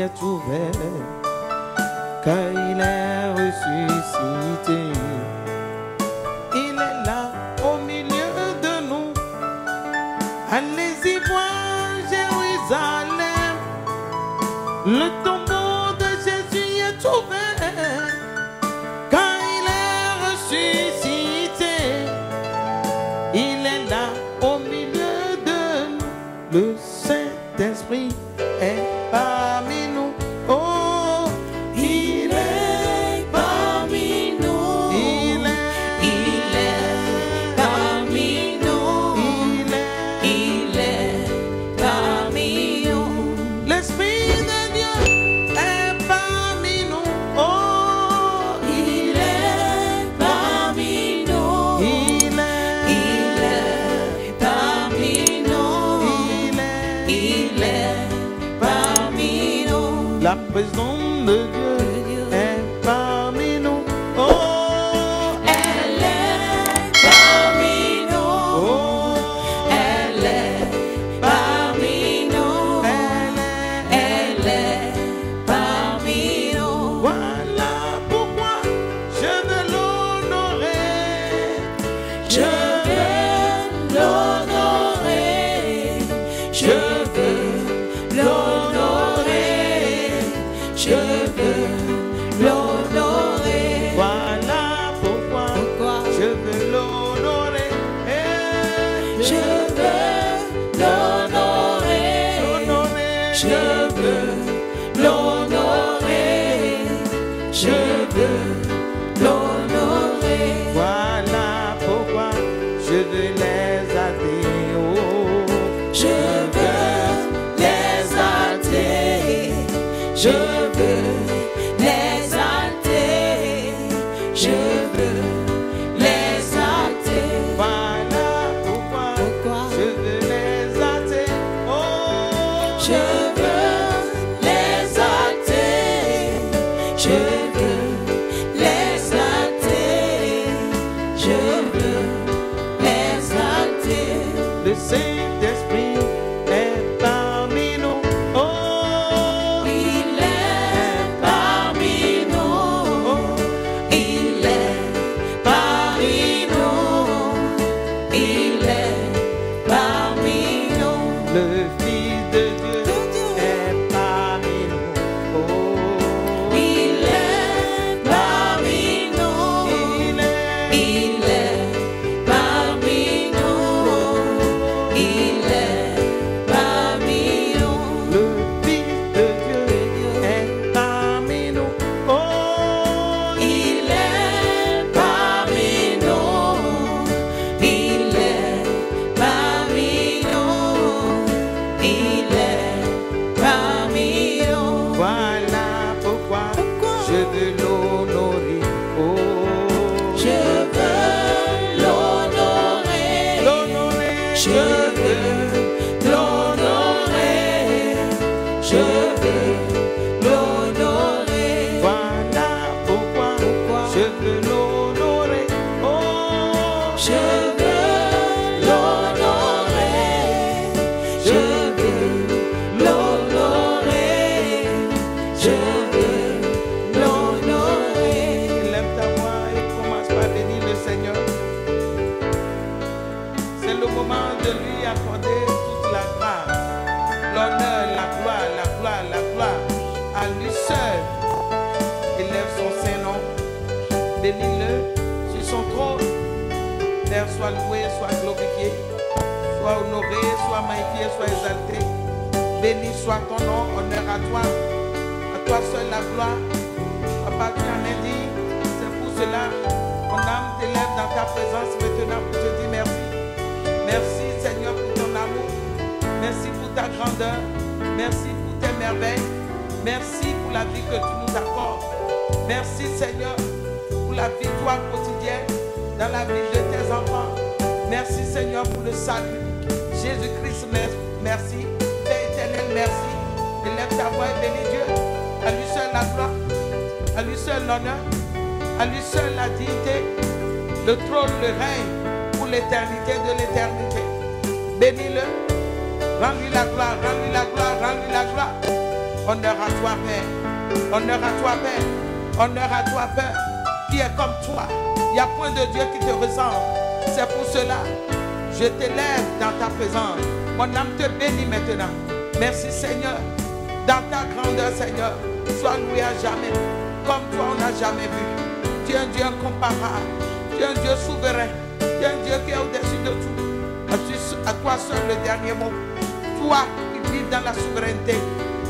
est ouvert, car il est ressuscité. Il est là au milieu de nous. Allez-y voir Jérusalem. Le tombeau de Jésus est ouvert, car il est ressuscité. Il est là au milieu de nous. Le Saint-Esprit est parmi nous. Oh, il est parmi nous. Il est parmi nous. Il est parmi nous. L'Esprit de Dieu est parmi nous. Oh, il est parmi nous. Il est parmi nous. Il est parmi nous. La présence de Dieu est parmi nous. Oh, Elle est parmi nous. oh, Elle est parmi nous. Elle est parmi nous. voilà pourquoi je veux l'honorer. Je veux l'honorer. Je veux l'honorer. Je veux l'honorer. Voilà pourquoi je veux l'honorer. Je veux l'honorer. L'honorer. Je veux l'honorer. Je veux l'honorer. Voilà pourquoi je veux les adorer. Oh, Je veux les hâter. Je veux les hâter. Je veux les hâter. voilà pourquoi je veux les adorer. Oh, Je veux les hâter. Je veux les hâter. Je veux les hâter. le Saint-Esprit est parmi nous. Oh, Il est parmi nous. Il est parmi nous. Il est parmi nous. le Fils de Dieu est parmi nous. Oh, Il est parmi nous. il est, Il est parmi nous. Il est parmi nous. le Fils de Dieu est parmi nous. Oh, Il est parmi nous. Il est parmi nous. Il est parmi nous. voilà pourquoi je veux l'honorer. Oh, Je veux l'honorer. l'honorer. Je veux l'honorer. Je veux l'honorer. Voilà pourquoi je veux l'honorer. Oh, Je veux l'honorer. Je veux l'honorer. Je veux l'honorer. lève ta voix et commence par bénir le Seigneur. C'est le moment de lui accorder toute la grâce, l'honneur, la gloire, la gloire, la gloire. À lui seul, élève son Saint-Nom. Bénis-le sur son trône. Père, soit loué, soit glorifié, soit honoré, soit magnifié, soit exalté. Béni soit ton nom, honneur à toi seul la gloire. Papa, tu en es dit, c'est pour cela mon âme t'élève dans ta présence maintenant pour te dire merci. Merci Seigneur pour ton amour, merci pour ta grandeur, merci pour tes merveilles, merci pour la vie que tu nous accordes. Merci Seigneur pour la victoire quotidienne dans la vie de tes enfants. Merci Seigneur pour le salut. Jésus-Christ, merci. Père éternel, merci. Élève ta voix et bénis Dieu. À lui seul la gloire, à lui seul l'honneur, à lui seul la dignité, le trône, le règne pour l'éternité de l'éternité. Bénis-le, rends-lui la gloire, rends-lui la gloire, rends-lui la gloire. Honneur à toi, Père. Honneur à toi, Père. Honneur à toi, Père, qui est comme toi. Il n'y a point de Dieu qui te ressemble. C'est pour cela, je t'élève dans ta présence. Mon âme te bénit maintenant. Merci, Seigneur. Dans ta grandeur, Seigneur, sois loué à jamais. Comme toi, on n'a jamais vu. Tu es un Dieu incomparable. Tu es un Dieu souverain. Tu es un Dieu qui est au-dessus de tout. À toi seul le dernier mot. Toi qui vis dans la souveraineté.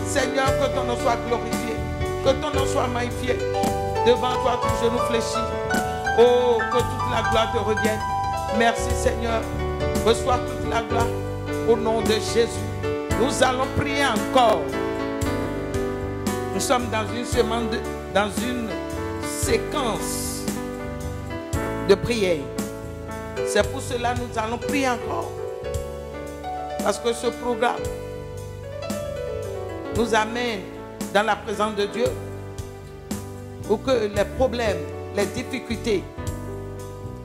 Seigneur, que ton nom soit glorifié. Que ton nom soit magnifié. Devant toi, tout genou fléchit. Oh, que toute la gloire te revienne. Merci, Seigneur. Reçois toute la gloire. Au nom de Jésus. Nous allons prier encore. Nous sommes dans une semaine, dans une séquence de prière. C'est pour cela que nous allons prier encore. Parce que ce programme nous amène dans la présence de Dieu pour que les problèmes, les difficultés,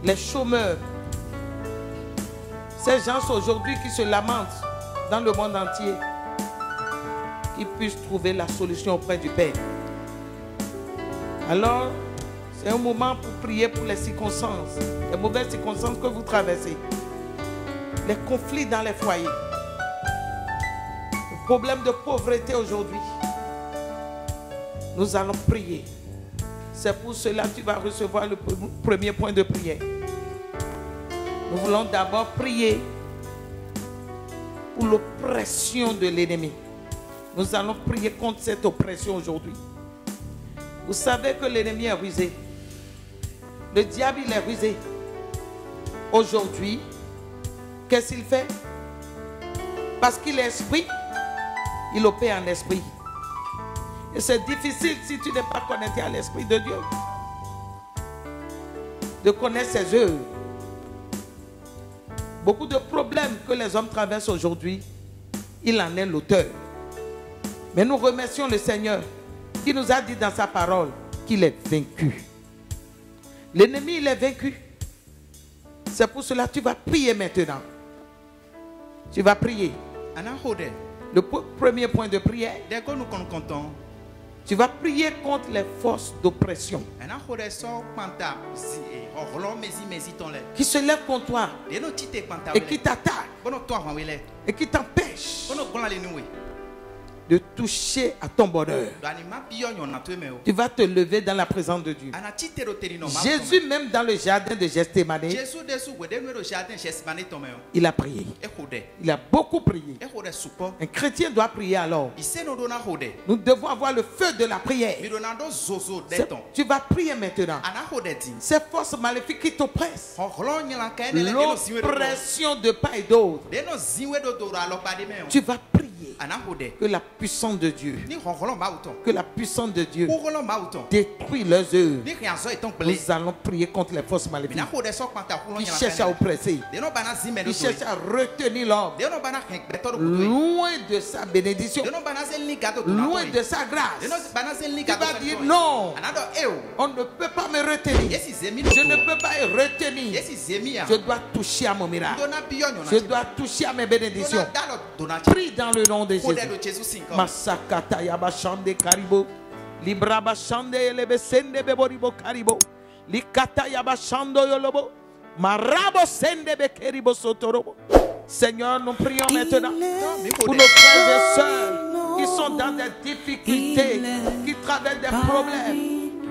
les chômeurs, ces gens aujourd'hui qui se lamentent dans le monde entier, qu'ils puissent trouver la solution auprès du Père. Alors, c'est un moment pour prier pour les circonstances, les mauvaises circonstances que vous traversez, les conflits dans les foyers, le problème de pauvreté aujourd'hui. Nous allons prier. C'est pour cela que tu vas recevoir le premier point de prière. Nous voulons d'abord prier pour l'oppression de l'ennemi. Nous allons prier contre cette oppression aujourd'hui. Vous savez que l'ennemi est rusé. Le diable, il est rusé. Aujourd'hui, qu'est-ce qu'il fait? Parce qu'il est esprit, il opère en esprit. Et c'est difficile si tu n'es pas connecté à l'esprit de Dieu de connaître ses œuvres. Beaucoup de problèmes que les hommes traversent aujourd'hui, il en est l'auteur. Mais nous remercions le Seigneur qui nous a dit dans sa parole qu'il est vaincu. L'ennemi, il est vaincu. C'est pour cela que tu vas prier maintenant. Tu vas prier. Le premier point de prière. Tu vas prier contre les forces d'oppression qui se lèvent contre toi et qui t'attaquent et qui t'empêchent de toucher à ton bonheur. Tu vas te lever dans la présence de Dieu. Jésus, même dans le jardin de Gethsémane, il a prié. Il a beaucoup prié. Un chrétien doit prier alors. Nous devons avoir le feu de la prière. Tu vas prier maintenant. Ces forces maléfiques qui t'oppressent, l'oppression de part et d'autre, tu vas prier. Que la puissance de Dieu, détruit leurs œuvres. Nous allons prier contre les forces maléfiques qui cherchent à oppresser, qui cherchent à retenir l'homme loin de sa bénédiction, loin de sa grâce. Tu vas dire non, on ne peut pas me retenir, je ne peux pas retenir, je dois toucher à mon miracle, je dois toucher à mes bénédictions. Prie dans le nom de Jésus. Masakata yabashande karibo, libraba shande elebesende beboribo karibo, likata yabashando yolobo, marabo sende bekeribo sotorobo. Seigneur, nous prions maintenant pour nos frères et sœurs qui sont dans des difficultés, qui traversent des problèmes.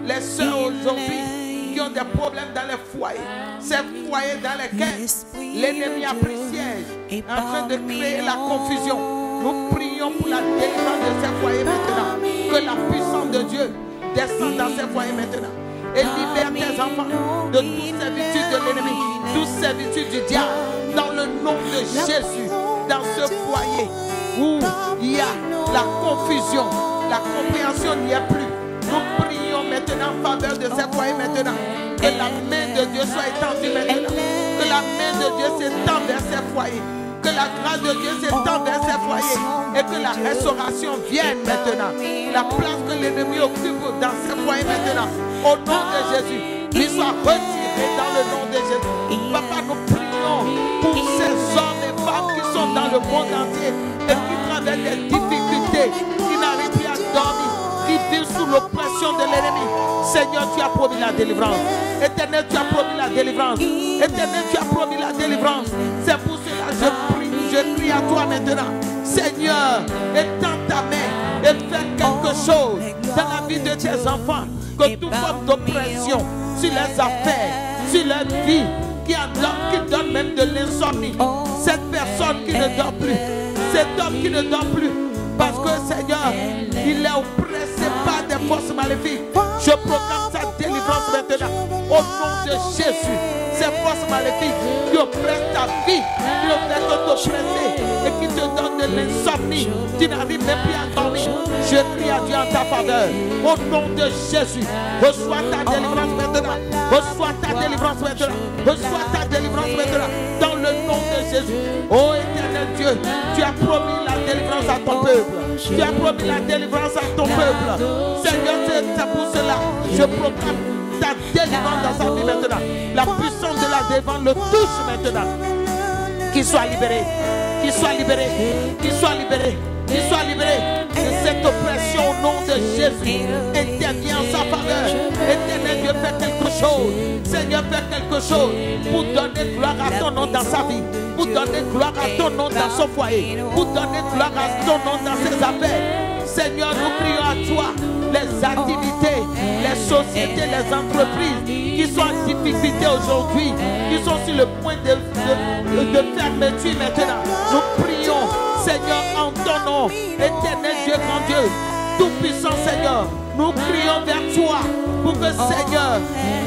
Les sœurs aujourd'hui qui ont des problèmes dans les foyers, ces foyers dans lesquels l'ennemi a pris siège, en train de créer la confusion. Nous prions pour la délivrance de ces foyers maintenant. Que la puissance de Dieu descende dans ces foyers maintenant. Et libère tes enfants de toutes servitudes de l'ennemi, toutes servitudes du diable. Dans le nom de Jésus, dans ce foyer où il y a la confusion, la compréhension n'y est plus. Nous prions maintenant en faveur de ces foyers maintenant. Que la main de Dieu soit étendue maintenant. Que la main de Dieu s'étende vers ces foyers. Que la grâce de Dieu s'étende vers ces foyers et que la restauration vienne maintenant. La place que l'ennemi occupe dans ces foyers maintenant, au nom de Jésus, il soit retiré dans le nom de Jésus. Papa, nous prions pour ces hommes et femmes qui sont dans le monde entier et qui traversent des difficultés, qui n'arrivent plus à l'oppression de l'ennemi. Seigneur, tu as promis la délivrance. Éternel, tu as promis la délivrance. Éternel, tu as promis la délivrance. C'est pour cela que je crie à toi maintenant. Seigneur, étends ta main et fais quelque chose dans la vie de tes enfants. Que toute forme d'oppression sur les affaires, sur leur vie, qui donne même de l'insomnie. Cette personne qui ne dort plus, cet homme qui ne dort plus, parce que Seigneur, il est oppressé par des forces maléfiques. Je proclame sa délivrance maintenant au nom de Jésus. Ces forces maléfiques qui oppressent ta vie, qui ne fait que t'oppresser et qui te donnent de l'insomnie. Tu n'arrives même plus à dormir. Je crie à Dieu en ta faveur. Au nom de Jésus, reçois ta délivrance maintenant. Reçois ta délivrance maintenant. Reçois ta délivrance maintenant. Dans le nom de Jésus. Oh éternel Dieu, tu as promis la délivrance à ton peuple. Tu as promis la délivrance à ton peuple. Seigneur, c'est pour cela je proclame ta délivrance dans sa vie maintenant. La puissance de la délivrance le touche maintenant. Qu'il soit libéré. Qu'il soit libéré. Qu'il soit libéré. Qu'il soit libéré de cette oppression au nom de Jésus. Interviens en sa faveur. Éternel Dieu, fais quelque chose. Seigneur, fais quelque chose pour donner gloire à ton nom dans sa vie. Pour donner gloire à ton nom dans son foyer. Pour donner gloire à ton nom dans ses affaires. Seigneur, nous crions à toi. Les activités, les sociétés, les entreprises qui sont en difficulté aujourd'hui, qui sont sur le point de fermeture maintenant. Nous prions, Seigneur, en ton nom, éternel Dieu, grand Dieu, tout-puissant Seigneur, nous crions vers toi pour que Seigneur,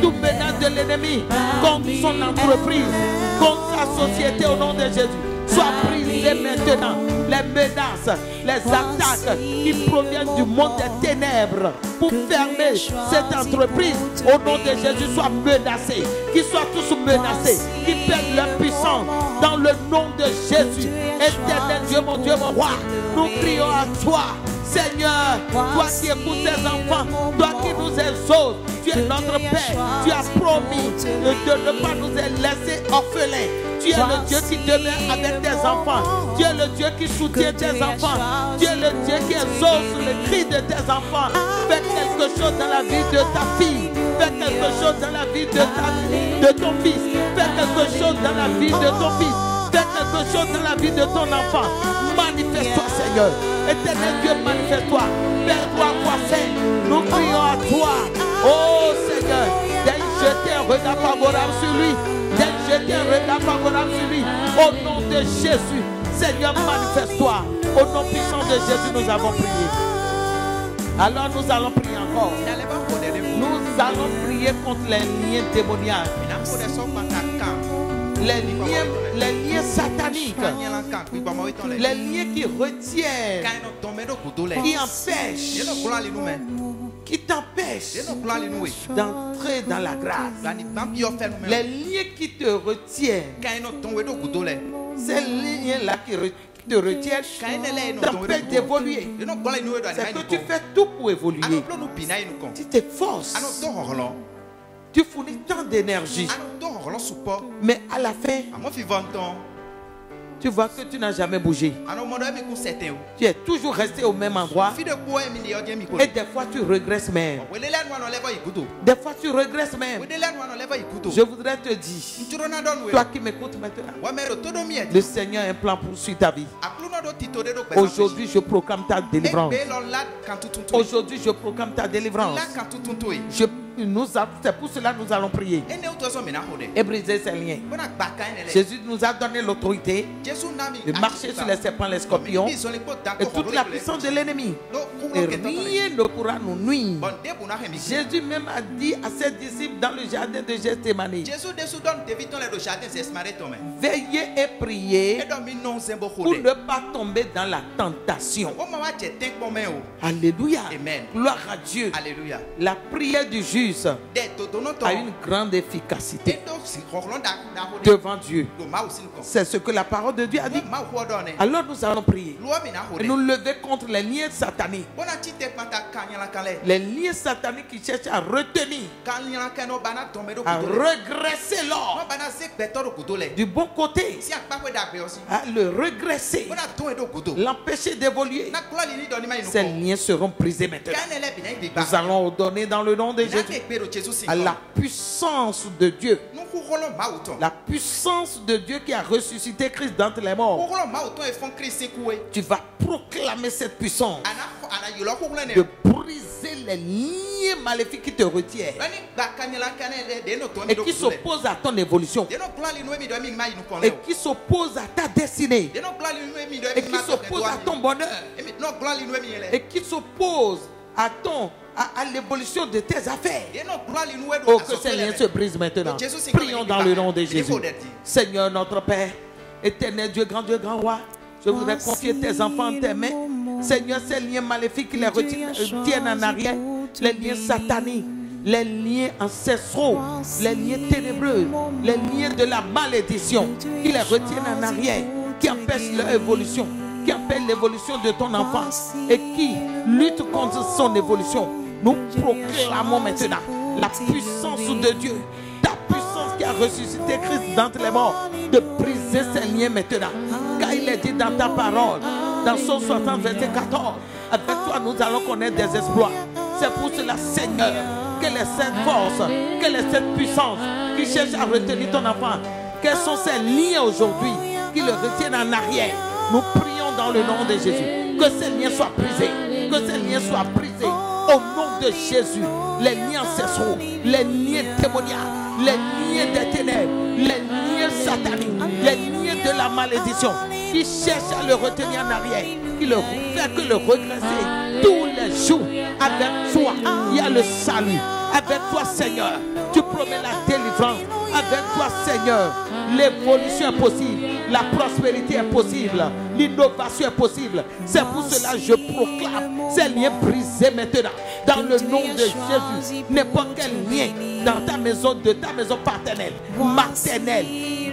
toute menace de l'ennemi contre son entreprise, contre sa société au nom de Jésus, soit brisée maintenant. Les menaces, les attaques qui proviennent du monde des ténèbres pour fermer cette entreprise au nom de Jésus soient menacées, qu'ils soient tous menacés, qu'ils perdent leur puissance dans le nom de Jésus. Éternel Dieu, mon Dieu, mon roi, nous crions à toi. Seigneur, toi qui écoutes tes enfants, toi qui nous exauces, tu es notre Père, tu as promis de ne pas nous laisser orphelins. Tu es le Dieu qui demeure avec tes enfants. Tu es le Dieu qui soutient tes enfants. Tu es le Dieu qui exauce le cri de tes enfants. Fais quelque chose dans la vie de ta fille. Fais quelque chose dans la vie de ton fils. Fais quelque chose dans la vie de ton fils. Fais quelque chose dans la vie de ton enfant. Manifeste-toi, Seigneur. Éternel Dieu, manifeste-toi. Père-toi, roi saint. Nous crions à toi. Oh Seigneur, dès jeter un regard favorable sur lui. Dès jeter un regard favorable sur lui. Au nom de Jésus, Seigneur, manifeste-toi. Au nom puissant de Jésus, nous avons prié. Alors nous allons prier encore. Nous allons prier contre les liens démoniaques. Les liens sataniques, les liens qui retiennent, qui empêchent, qui t'empêchent d'entrer dans la grâce. Les liens qui te retiennent, ces liens-là qui te retiennent, t'empêchent d'évoluer. C'est que tu fais tout pour évoluer. Tu t'efforces. Tu fournis tant d'énergie. Mais à la fin, tu vois que tu n'as jamais bougé. Tu es toujours resté au même endroit. Et des fois tu regresses même. Des fois tu regresses même. Je voudrais te dire, toi qui m'écoutes maintenant, le Seigneur a un plan pour suivre ta vie. Aujourd'hui je proclame ta délivrance. Aujourd'hui je proclame ta délivrance. C'est pour cela que nous allons prier et briser ces liens. Jésus nous a donné l'autorité de marcher sur les serpents, les scorpions et toute la puissance de l'ennemi. Et rien ne pourra nous nuire. Jésus même a dit à ses disciples dans le jardin de Gethsémane, veillez et priez pour ne pas tomber dans la tentation. Alléluia. Amen. Gloire à Dieu. Alléluia. La prière du juge plus a une grande efficacité devant Dieu. C'est ce que la parole de Dieu a dit. Alors nous allons prier et nous lever contre les liens sataniques. Les liens sataniques qui cherchent à retenir, à regresser l'homme du bon côté, à le regresser, l'empêcher d'évoluer. Ces liens seront brisés maintenant. Nous allons ordonner dans le nom de Jésus à la puissance de Dieu, la puissance de Dieu qui a ressuscité Christ d'entre les morts. Tu vas proclamer cette puissance de briser les liens maléfiques qui te retiennent et qui s'opposent à ton évolution, et qui s'opposent à ta destinée, et qui s'opposent à ton bonheur, et qui s'opposent à l'évolution de tes affaires. Oh, que ces liens se brisent maintenant. Prions dans le nom de Jésus. Seigneur notre Père, éternel Dieu, grand roi, je voudrais confier tes enfants en tes mains. Seigneur, ces liens maléfiques qui les retiennent en arrière, les liens sataniques, les liens ancestraux, les liens ténébreux, les liens de la malédiction qui les retiennent en arrière, qui empêchent leur évolution, qui empêchent l'évolution de ton enfant et qui luttent contre son évolution. Nous proclamons maintenant la puissance de Dieu, ta puissance qui a ressuscité Christ d'entre les morts, de briser ces liens maintenant. Car il est dit dans ta parole, dans Psaume 60, verset 14, avec toi nous allons connaître des exploits. C'est pour cela, Seigneur, quelle est cette force, quelle est cette puissance qui cherche à retenir ton enfant? Quels sont ces liens aujourd'hui qui le retiennent en arrière? Nous prions dans le nom de Jésus que ces liens soient brisés, que ces liens soient brisés au nom de Jésus. Les liens ancestraux, les liens démoniaques, les liens des ténèbres, les liens sataniques, les liens de la malédiction qui cherchent à le retenir en arrière, qui le fait que le regresser tous les jours. Avec toi, il y a le salut. Avec toi, Seigneur, tu promets la délivrance. Avec toi, Seigneur, l'évolution est possible, la prospérité est possible, l'innovation est possible. C'est pour cela que je proclame ces liens brisés maintenant. Dans le nom de Jésus, n'importe quel lien dans ta maison, de ta maison paternelle, maternelle,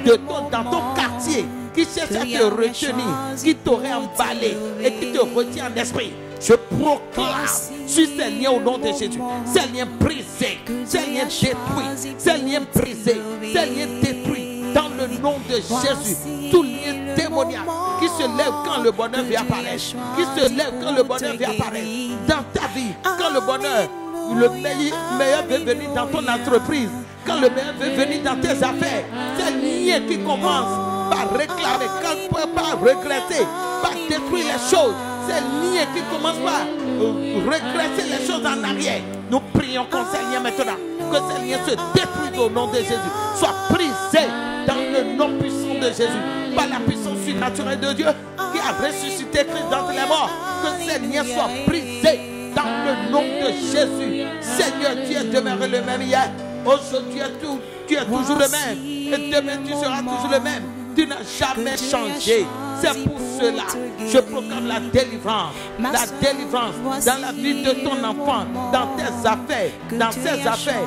dans ton quartier, qui cherche à te retenir, qui t'aurait emballé et qui te retient en esprit. Je proclame sur ces liens au nom de Jésus, ces liens brisés, ces liens détruits, ces liens brisés, ces liens détruits. Dans le nom de Jésus, tout lien démoniaque qui se lève quand le bonheur vient apparaître, qui se lève quand le bonheur vient apparaître dans ta vie, quand le bonheur, le meilleur veut venir dans ton entreprise, quand le meilleur veut venir dans tes affaires, ces liens qui commencent par réclamer, par regretter, par détruire les choses, ces liens qui commencent par regresser les choses en arrière. Nous prions contre ces liens maintenant, que ces liens se détruisent au nom de Jésus, soient brisés dans le nom puissant de Jésus, par la puissance surnaturelle de Dieu qui a ressuscité Christ d'entre les morts. Que ces liens soient brisés dans le nom de Jésus. Seigneur, tu es demeuré le même hier. Aujourd'hui, tu es toujours le même. Et demain, tu seras toujours le même. Tu n'as jamais changé. C'est pour cela je proclame la délivrance dans la vie de ton enfant, dans tes affaires, dans ses affaires,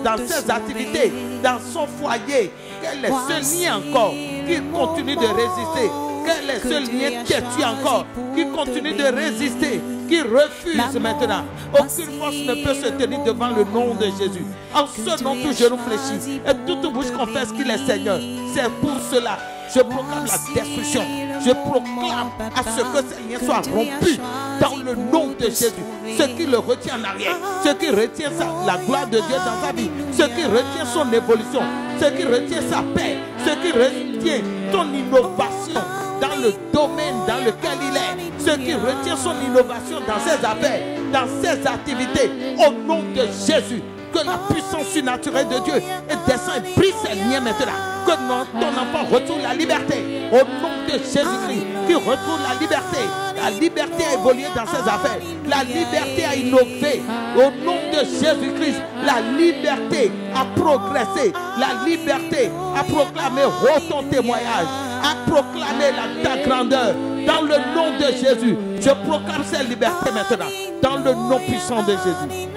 dans ses activités, dans son foyer. Quel est ce lien encore qui continue de résister? Quel est ce lien têtu encore qui continue de résister, qui refuse maintenant? Aucune force ne peut se tenir devant le nom de Jésus. En ce nom, tout genou fléchit et toute bouche confesse qu'il est Seigneur. C'est pour cela je proclame la destruction. Je proclame à ce que ces liens soient rompus dans le nom de Jésus. Ce qui le retient en arrière, ce qui retient la gloire de Dieu dans sa vie, ce qui retient son évolution, ce qui retient sa paix, ce qui retient ton innovation dans le domaine dans lequel il est, ce qui retient son innovation dans ses affaires, dans ses activités, au nom de Jésus. Que la puissance surnaturelle de Dieu descend et brise ses liens maintenant. Que ton enfant retrouve la liberté. Au nom de Jésus-Christ, qui retrouve la liberté. La liberté à évoluer dans ses affaires. La liberté à innover. Au nom de Jésus-Christ, la liberté à progresser. La liberté à proclamer ton témoignage. À proclamer ta grandeur. Dans le nom de Jésus, je proclame cette liberté maintenant. Dans le nom puissant de Jésus.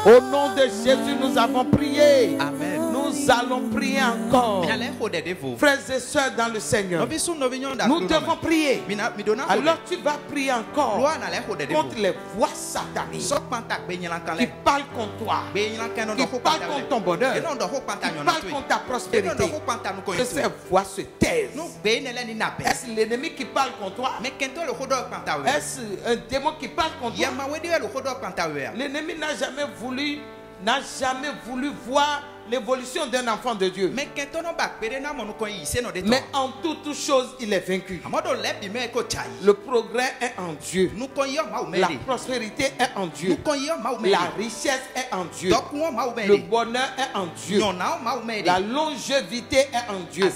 Au nom de Jésus, nous avons prié. Amen. Nous allons prier encore. Frères et sœurs dans le Seigneur, nous devons prier. Alors tu vas prier encore contre les voix sataniques qui parlent contre toi, qui parlent contre ton bonheur, qui parlent contre ta prospérité. Que ces voix se taisent. Est-ce l'ennemi qui parle contre toi? Est-ce un démon qui parle contre toi? L'ennemi n'a jamais voulu voir l'évolution d'un enfant de Dieu. Mais en toutes choses, il est vaincu. Le progrès est en Dieu. La prospérité est en Dieu. La richesse est en Dieu. Le bonheur est en Dieu. La longévité est en Dieu.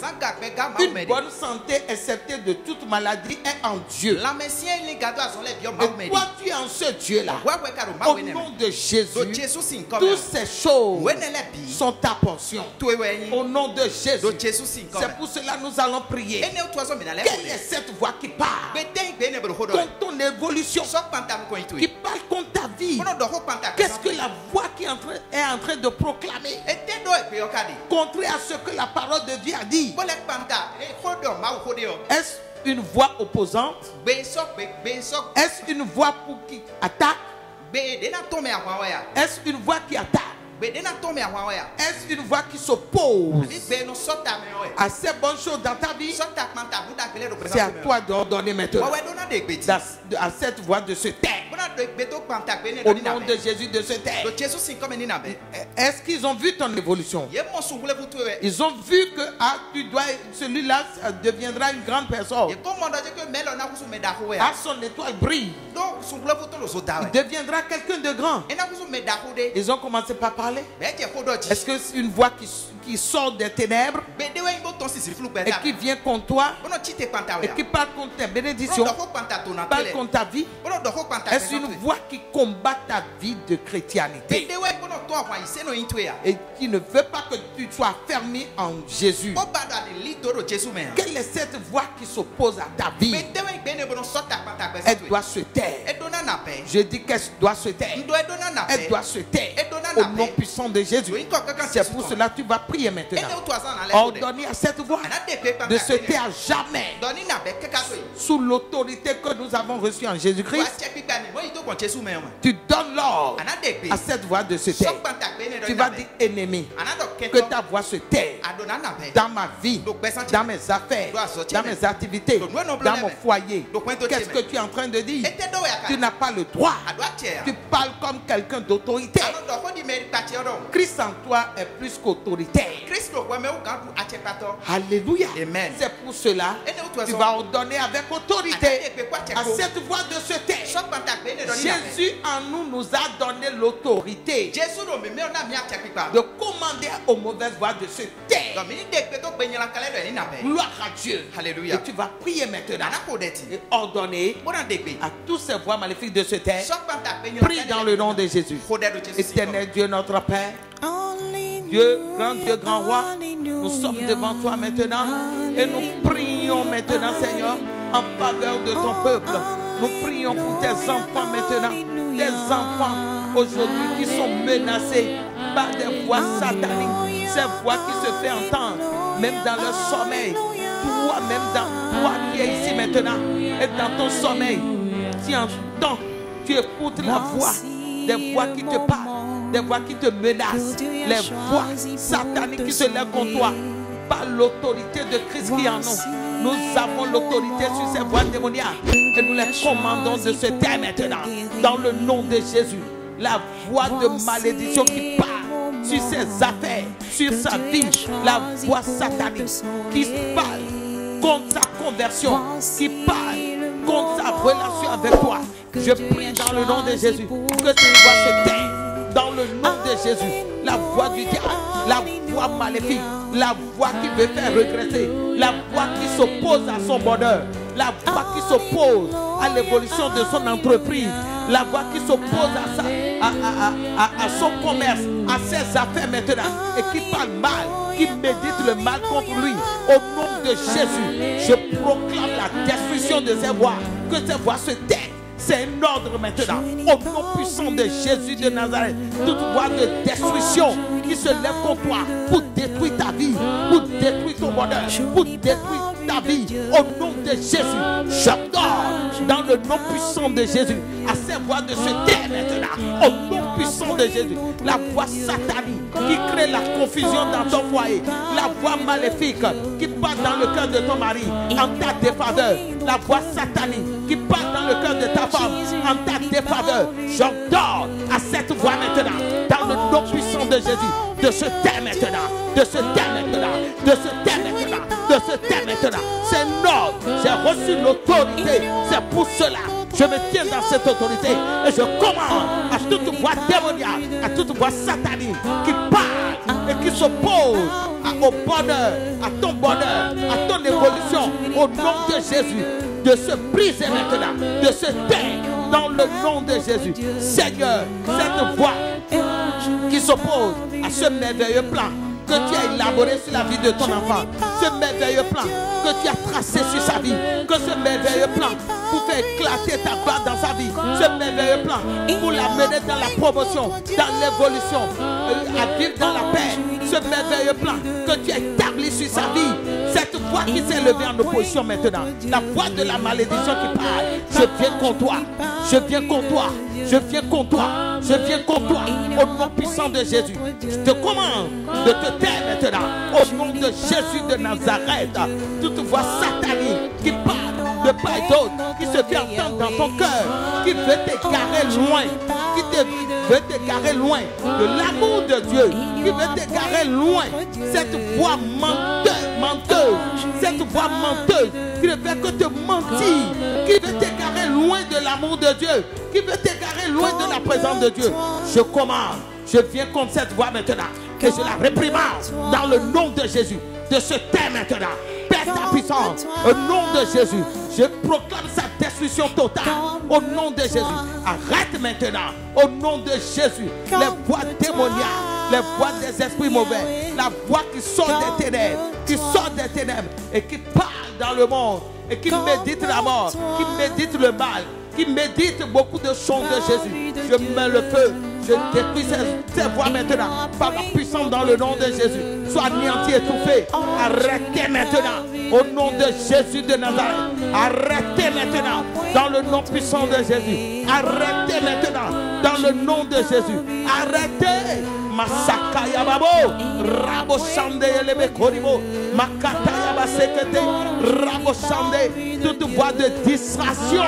Une bonne santé, excepté de toute maladie, est en Dieu. Et toi, tu es en ce Dieu-là. Au nom de Jésus, toutes ces choses sont ta portion. Au nom de Jésus. C'est pour cela que nous allons prier. Quelle est cette voix qui parle contre ton évolution, qui parle contre ta vie? Qu'est-ce que la voix qui est en train de proclamer, contraire à ce que la parole de Dieu a dit? Est-ce une voix opposante? Est-ce une voix qui attaque? Est-ce une voix qui attaque? Est-ce une voix qui s'oppose à ces bonnes choses dans ta vie? C'est à toi d'ordonner maintenant à cette voix de se taire. Au nom de Jésus, de se taire. Est-ce qu'ils ont vu ton évolution? Ils ont vu que celui-là deviendra une grande personne. Son étoile brille. Il deviendra quelqu'un de grand. Ils ont commencé par parler. Est-ce que c'est une voix qui sort des ténèbres et qui vient contre toi et qui parle contre tes bénédictions, parle contre ta vie? Est-ce une voix qui combat ta vie de chrétienté et qui ne veut pas que tu sois fermé en Jésus? Quelle est cette voix qui s'oppose à ta vie? Elle doit se taire. Je dis qu'elle doit se taire. Elle doit se taire. Au nom puissant de Jésus. C'est pour cela que tu vas prier maintenant. Ordonnez à cette voix de se taire jamais sous l'autorité que nous avons reçue en Jésus-Christ. Tu donnes l'ordre à cette voix de se taire. Tu vas dire, ennemi, que ta voix se taire dans ma vie, dans mes affaires, dans mes activités, dans mon foyer. Qu'est-ce que tu es en train de dire? Tu n'as pas le droit. Tu parles comme quelqu'un d'autorité. Christ en toi est plus qu'autoritaire. Alléluia. Amen. C'est pour cela que tu vas ordonner avec autorité à cette voix de se taire. Jésus en nous a donné l'autorité de commander aux mauvaises voix de se taire. Gloire à Dieu. Alléluia. Et tu vas prier maintenant et ordonner à toutes ces voix maléfiques de se taire. Prie dans le nom de Jésus. Éternel Dieu, notre Père, Dieu, grand roi, nous sommes devant toi maintenant et nous prions maintenant, Seigneur, en faveur de ton peuple. Nous prions pour tes enfants maintenant, tes enfants aujourd'hui qui sont menacés par des voix sataniques, ces voix qui se font entendre, même dans leur sommeil. Toi-même, toi qui es ici maintenant, et dans ton sommeil, tu entends, tu écoutes la voix, des voix qui te parlent, des voix qui te menacent, les voix sataniques qui se lèvent contre toi, par l'autorité de Christ qui en nous. Nous avons l'autorité sur ces voix démoniaques et nous les commandons de se taire maintenant. Dans le nom de Jésus, la voix de malédiction qui parle sur ses affaires, sur sa vie, la voix satanique qui parle contre sa conversion, qui parle contre sa relation avec toi. Je prie dans le nom de Jésus que cette voix se taire. Dans le nom de Jésus, la voix du diable, la voix maléfique, la voix qui veut faire regretter, la voix qui s'oppose à son bonheur, la voix qui s'oppose à l'évolution de son entreprise, la voix qui s'oppose à son commerce, à ses affaires maintenant, et qui parle mal, qui médite le mal contre lui. Au nom de Jésus, je proclame la destruction de ces voix, que ces voix se taisent. C'est un ordre maintenant. Au nom puissant de Jésus de Nazareth, toute voie de destruction qui se lève contre toi pour détruire ta vie, pour détruire ton bonheur, pour détruire ta vie, au nom de Jésus, j'ordonne dans le nom puissant de Jésus à ces voies de se taire maintenant. Au nom puissant de Jésus, la voix satanique qui crée la confusion dans ton foyer, la voix maléfique qui passe dans le cœur de ton mari en ta défaveur, la voix satanique qui passe dans le cœur de ta femme en ta défaveur, j'ordonne à cette voix maintenant, dans le nom puissant de Jésus, de se taire maintenant, de se taire maintenant, de se taire maintenant, de se taire maintenant. C'est un ordre, j'ai reçu l'autorité, c'est pour cela je me tiens dans cette autorité et je commande à toute voix démoniaque, à toute voix satanique qui parle et qui s'oppose au bonheur, à ton bonheur, à ton évolution, au nom de Jésus, de se briser maintenant, de se taire dans le nom de Jésus. Seigneur, cette voix qui s'oppose à ce merveilleux plan que tu as élaboré sur la vie de ton enfant, ce merveilleux plan que tu as tracé sur sa vie, que ce merveilleux plan pour faire éclater ta gloire dans sa vie, ce merveilleux plan pour l'amener dans la promotion, dans l'évolution, à vivre dans la paix, ce merveilleux plan que tu as établi sur sa vie, cette voix qui s'est levée en opposition maintenant, la voix de la malédiction qui parle, je viens contre toi, je viens contre toi, je viens contre toi, je viens contre toi, au nom puissant de Jésus, je te commande de te taire maintenant, au nom de Jésus de Nazareth, toute voix satanique qui parle de part et d'autre, qui se fait entendre dans ton cœur, qui veut t'égarer loin, qui veut t'égarer loin de l'amour de Dieu, qui veut t'égarer loin, cette voix menteuse, cette voix menteuse, qui ne fait que te mentir, qui veut t'égarer loin de l'amour de Dieu, qui veut t'égarer loin de la présence de Dieu. Je commande, je viens contre cette voix maintenant, et je la réprimande dans le nom de Jésus, de se taire maintenant. Père ta puissance, au nom de Jésus, je proclame sa destruction totale, au nom de Jésus. Arrête maintenant, au nom de Jésus, les voix démoniaques, les voix des esprits mauvais, la voix qui sort des ténèbres, et qui parle dans le monde, et qui médite la mort, qui médite le mal, qui médite beaucoup de choses de Jésus. Je mets le feu, je détruis ces voix maintenant, par la puissance dans le nom de Jésus. Sois anéanti, étouffé. Arrêtez maintenant, au nom de Jésus de Nazareth. Arrêtez maintenant, dans le nom puissant de Jésus. Arrêtez maintenant, dans le nom de Jésus. Arrêtez. Masaka Yababo, Rabo Sande Elebe Koribo, Makata Yabasekete, Rabo Sande, toute voix de distraction.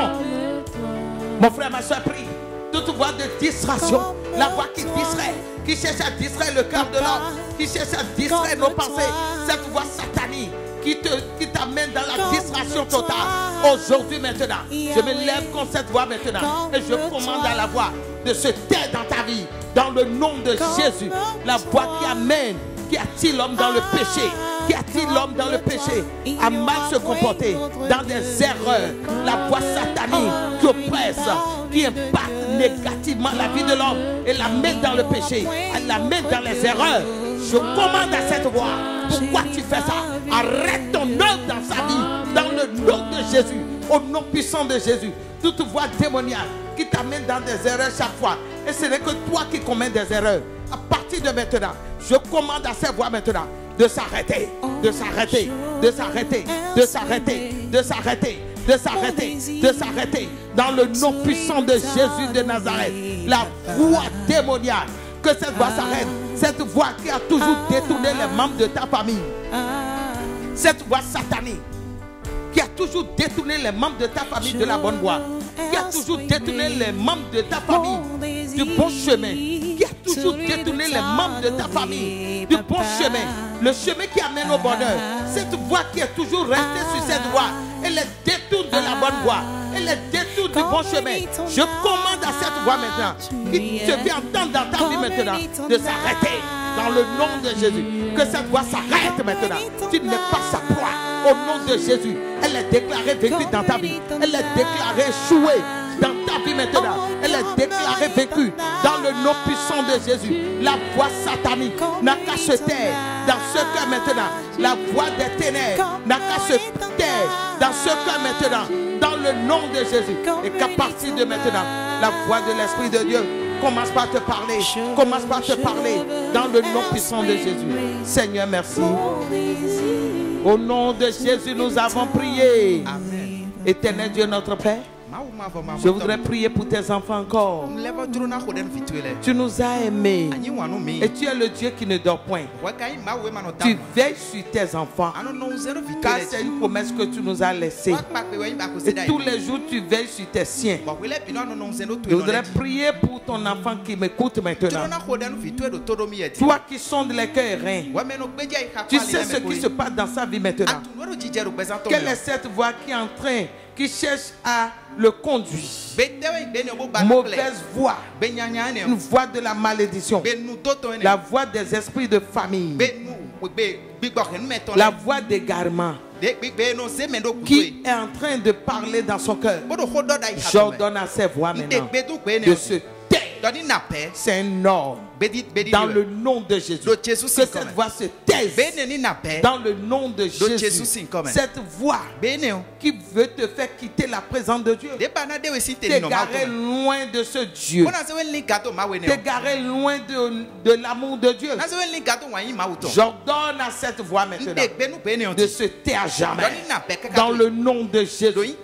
Mon frère, ma soeur, prie. Toute voix de distraction, la voix qui distrait, qui cherche à distraire le cœur de l'homme, qui cherche à distraire nos pensées, cette voix satanique qui t'amène dans la distraction totale. Aujourd'hui, maintenant, je me lève contre cette voix maintenant et je commande à la voix de se taire dans ta vie, dans le nom de Jésus. La voix qui amène, qui attire l'homme dans le péché, qui attire l'homme dans le péché, à mal se comporter, dans des erreurs. La voix satanique qui oppresse, qui impacte négativement la vie de l'homme et la met dans le péché, elle la met dans les erreurs. Je commande à cette voix, pourquoi tu fais ça? Arrête ton œuvre dans sa vie, dans le nom de Jésus, au nom puissant de Jésus. Toute voix démoniaque qui t'amène dans des erreurs chaque fois, et ce n'est que toi qui commets des erreurs. À partir de maintenant, je commande à cette voix maintenant de s'arrêter, de s'arrêter, de s'arrêter, de s'arrêter, de s'arrêter, de s'arrêter, de s'arrêter, dans le nom puissant de Jésus de Nazareth. La voix démoniaque, que cette voix s'arrête, cette voix qui a toujours détourné les membres de ta famille, cette voix satanique qui a toujours détourné les membres de ta famille de la bonne voie, qui a toujours détourné les membres de ta famille du bon chemin, qui a toujours détourné les membres de ta famille du bon chemin, le chemin qui amène au bonheur. Cette voix qui est toujours restée sur cette voie, elle les détourne de la bonne voie, elle les détourne du bon chemin. Je commande à cette voix maintenant, qui te fait entendre dans ta vie maintenant, de s'arrêter dans le nom de Jésus. Que cette voix s'arrête maintenant. Tu n'es pas sa proie. Au nom de Jésus, elle est déclarée vécue dans ta vie. Elle est déclarée échouée dans ta sa vie maintenant, elle est déclarée vaincue dans le nom puissant de Jésus. La voix satanique n'a qu'à se taire dans ce cœur maintenant. La voix des ténèbres n'a qu'à se taire dans ce cœur maintenant, dans le nom de Jésus. Et qu'à partir de maintenant, la voix de l'Esprit de Dieu commence par te parler, commence par te parler dans le nom puissant de Jésus. Seigneur, merci. Au nom de Jésus, nous avons prié. Amen. Éternel Dieu, notre Père, je voudrais prier pour tes enfants encore. Tu nous as aimés et tu es le Dieu qui ne dort point. Tu veilles sur tes enfants car c'est une promesse que tu nous as laissée. Et tous les jours tu veilles sur tes siens. Je voudrais prier pour ton enfant qui m'écoute maintenant. Toi qui sondes les cœurs et reins, tu sais ce qui se passe dans sa vie maintenant. Quelle est cette voix qui cherche à le conduire? Mauvaise voix, une voix de la malédiction, la voix des esprits de famille, la voix d'égarement qui est en train de parler dans son cœur. J'ordonne à ces voix maintenant de se taire. C'est un ordre. Dans le nom de Jésus, que cette voix se taise. Dans le nom de Jésus, cette voix qui veut te faire quitter la présence de Dieu, t'égarer loin de ce Dieu, t'égarer loin de l'amour de Dieu. J'ordonne à cette voix maintenant de se taire à jamais. Dans le nom de Jésus,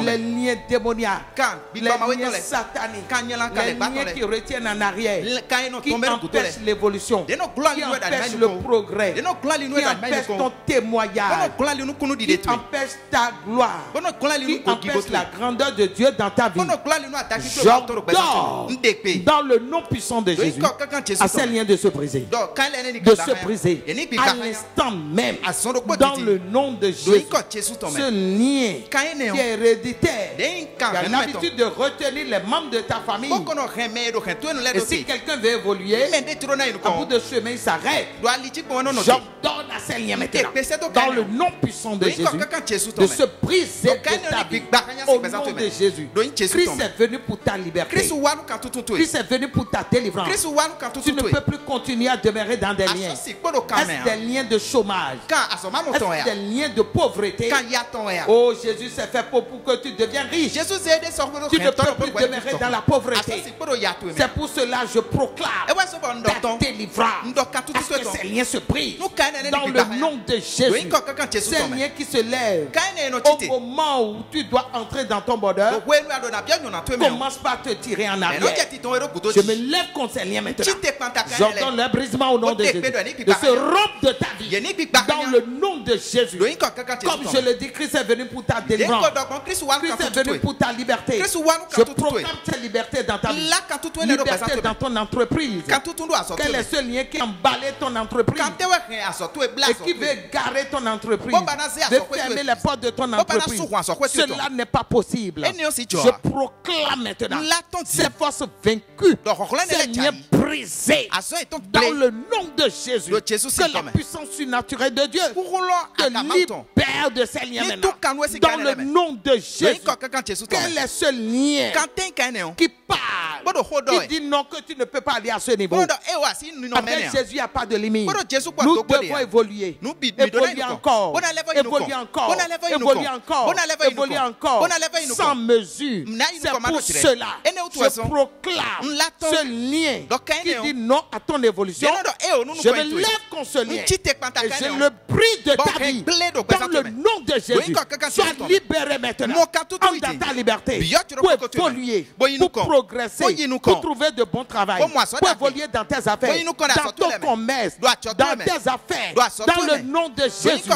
les liens démoniaques, les liens sataniques, les liens qui retiennent en arrière, qui empêche l'évolution, qui empêche le progrès, qui empêche ton témoignage, qui empêche ta gloire, qui empêche la grandeur de Dieu dans ta vie. J'ordonne dans le nom puissant de Jésus à ces liens de se briser, à l'instant même, dans le nom de Jésus. Ce lien qui est héréditaire, qui a l'habitude de retenir les membres de ta famille. Et si quelqu'un veut évoluer, à bout de chemin, il s'arrête. J'ordonne à ces liens maintenant, dans le nom puissant de Jésus, de se briser de ta vie. Au nom de Jésus. Christ est venu pour ta liberté. Christ est venu pour ta délivrance. Tu ne peux plus continuer à demeurer dans des liens. Est-ce des liens de chômage? Est-ce des liens de pauvreté? Oh, Jésus s'est fait pour que tu deviennes riche. Tu ne peux plus demeurer dans la pauvreté. C'est pour cela que je proclame ta délivrance. Parce que ces liens se brisent dans le nom de Jésus. Ces liens qui se lèvent au moment où tu dois entrer dans ton bonheur, commence par te tirer en arrière. Je me lève contre ces liens maintenant. J'ordonne le brisement au nom de Jésus, de se rompre de ta vie dans le nom de Jésus. Comme je le dis, Christ est venu pour ta délivrance. Christ est venu pour ta liberté. Je proclame ta liberté dans ta vie, liberté dans ton entreprise. Quel est ce lien qui a emballé ton entreprise et qui veut garer ton entreprise, veut fermer les portes de ton entreprise? Cela n'est pas possible. Je proclame maintenant ces forces vaincues, ces liens brisés dans le nom de Jésus. Que la puissance surnaturelle de Dieu te libère de ces liens maintenant dans le nom de Jésus. Quel est ce lien qui parle, qui dit non, que tu ne peux pas aller à ce niveau? Avec Jésus, il n'y a pas de limite. Nous devons évoluer, évoluer encore, évoluer encore, évoluer encore, évoluer encore, sans mesure. C'est pour cela je proclame ce lien qui dit non à ton évolution. Je me lève contre ce lien et je le brise de ta vie dans le nom de Jésus. Sois libéré maintenant dans ta liberté pour évoluer, pour progresser, pour trouver de bons travail, pour évoluer dans tes affaires, dans ton commerce, dans tes affaires, dans le nom de Jésus.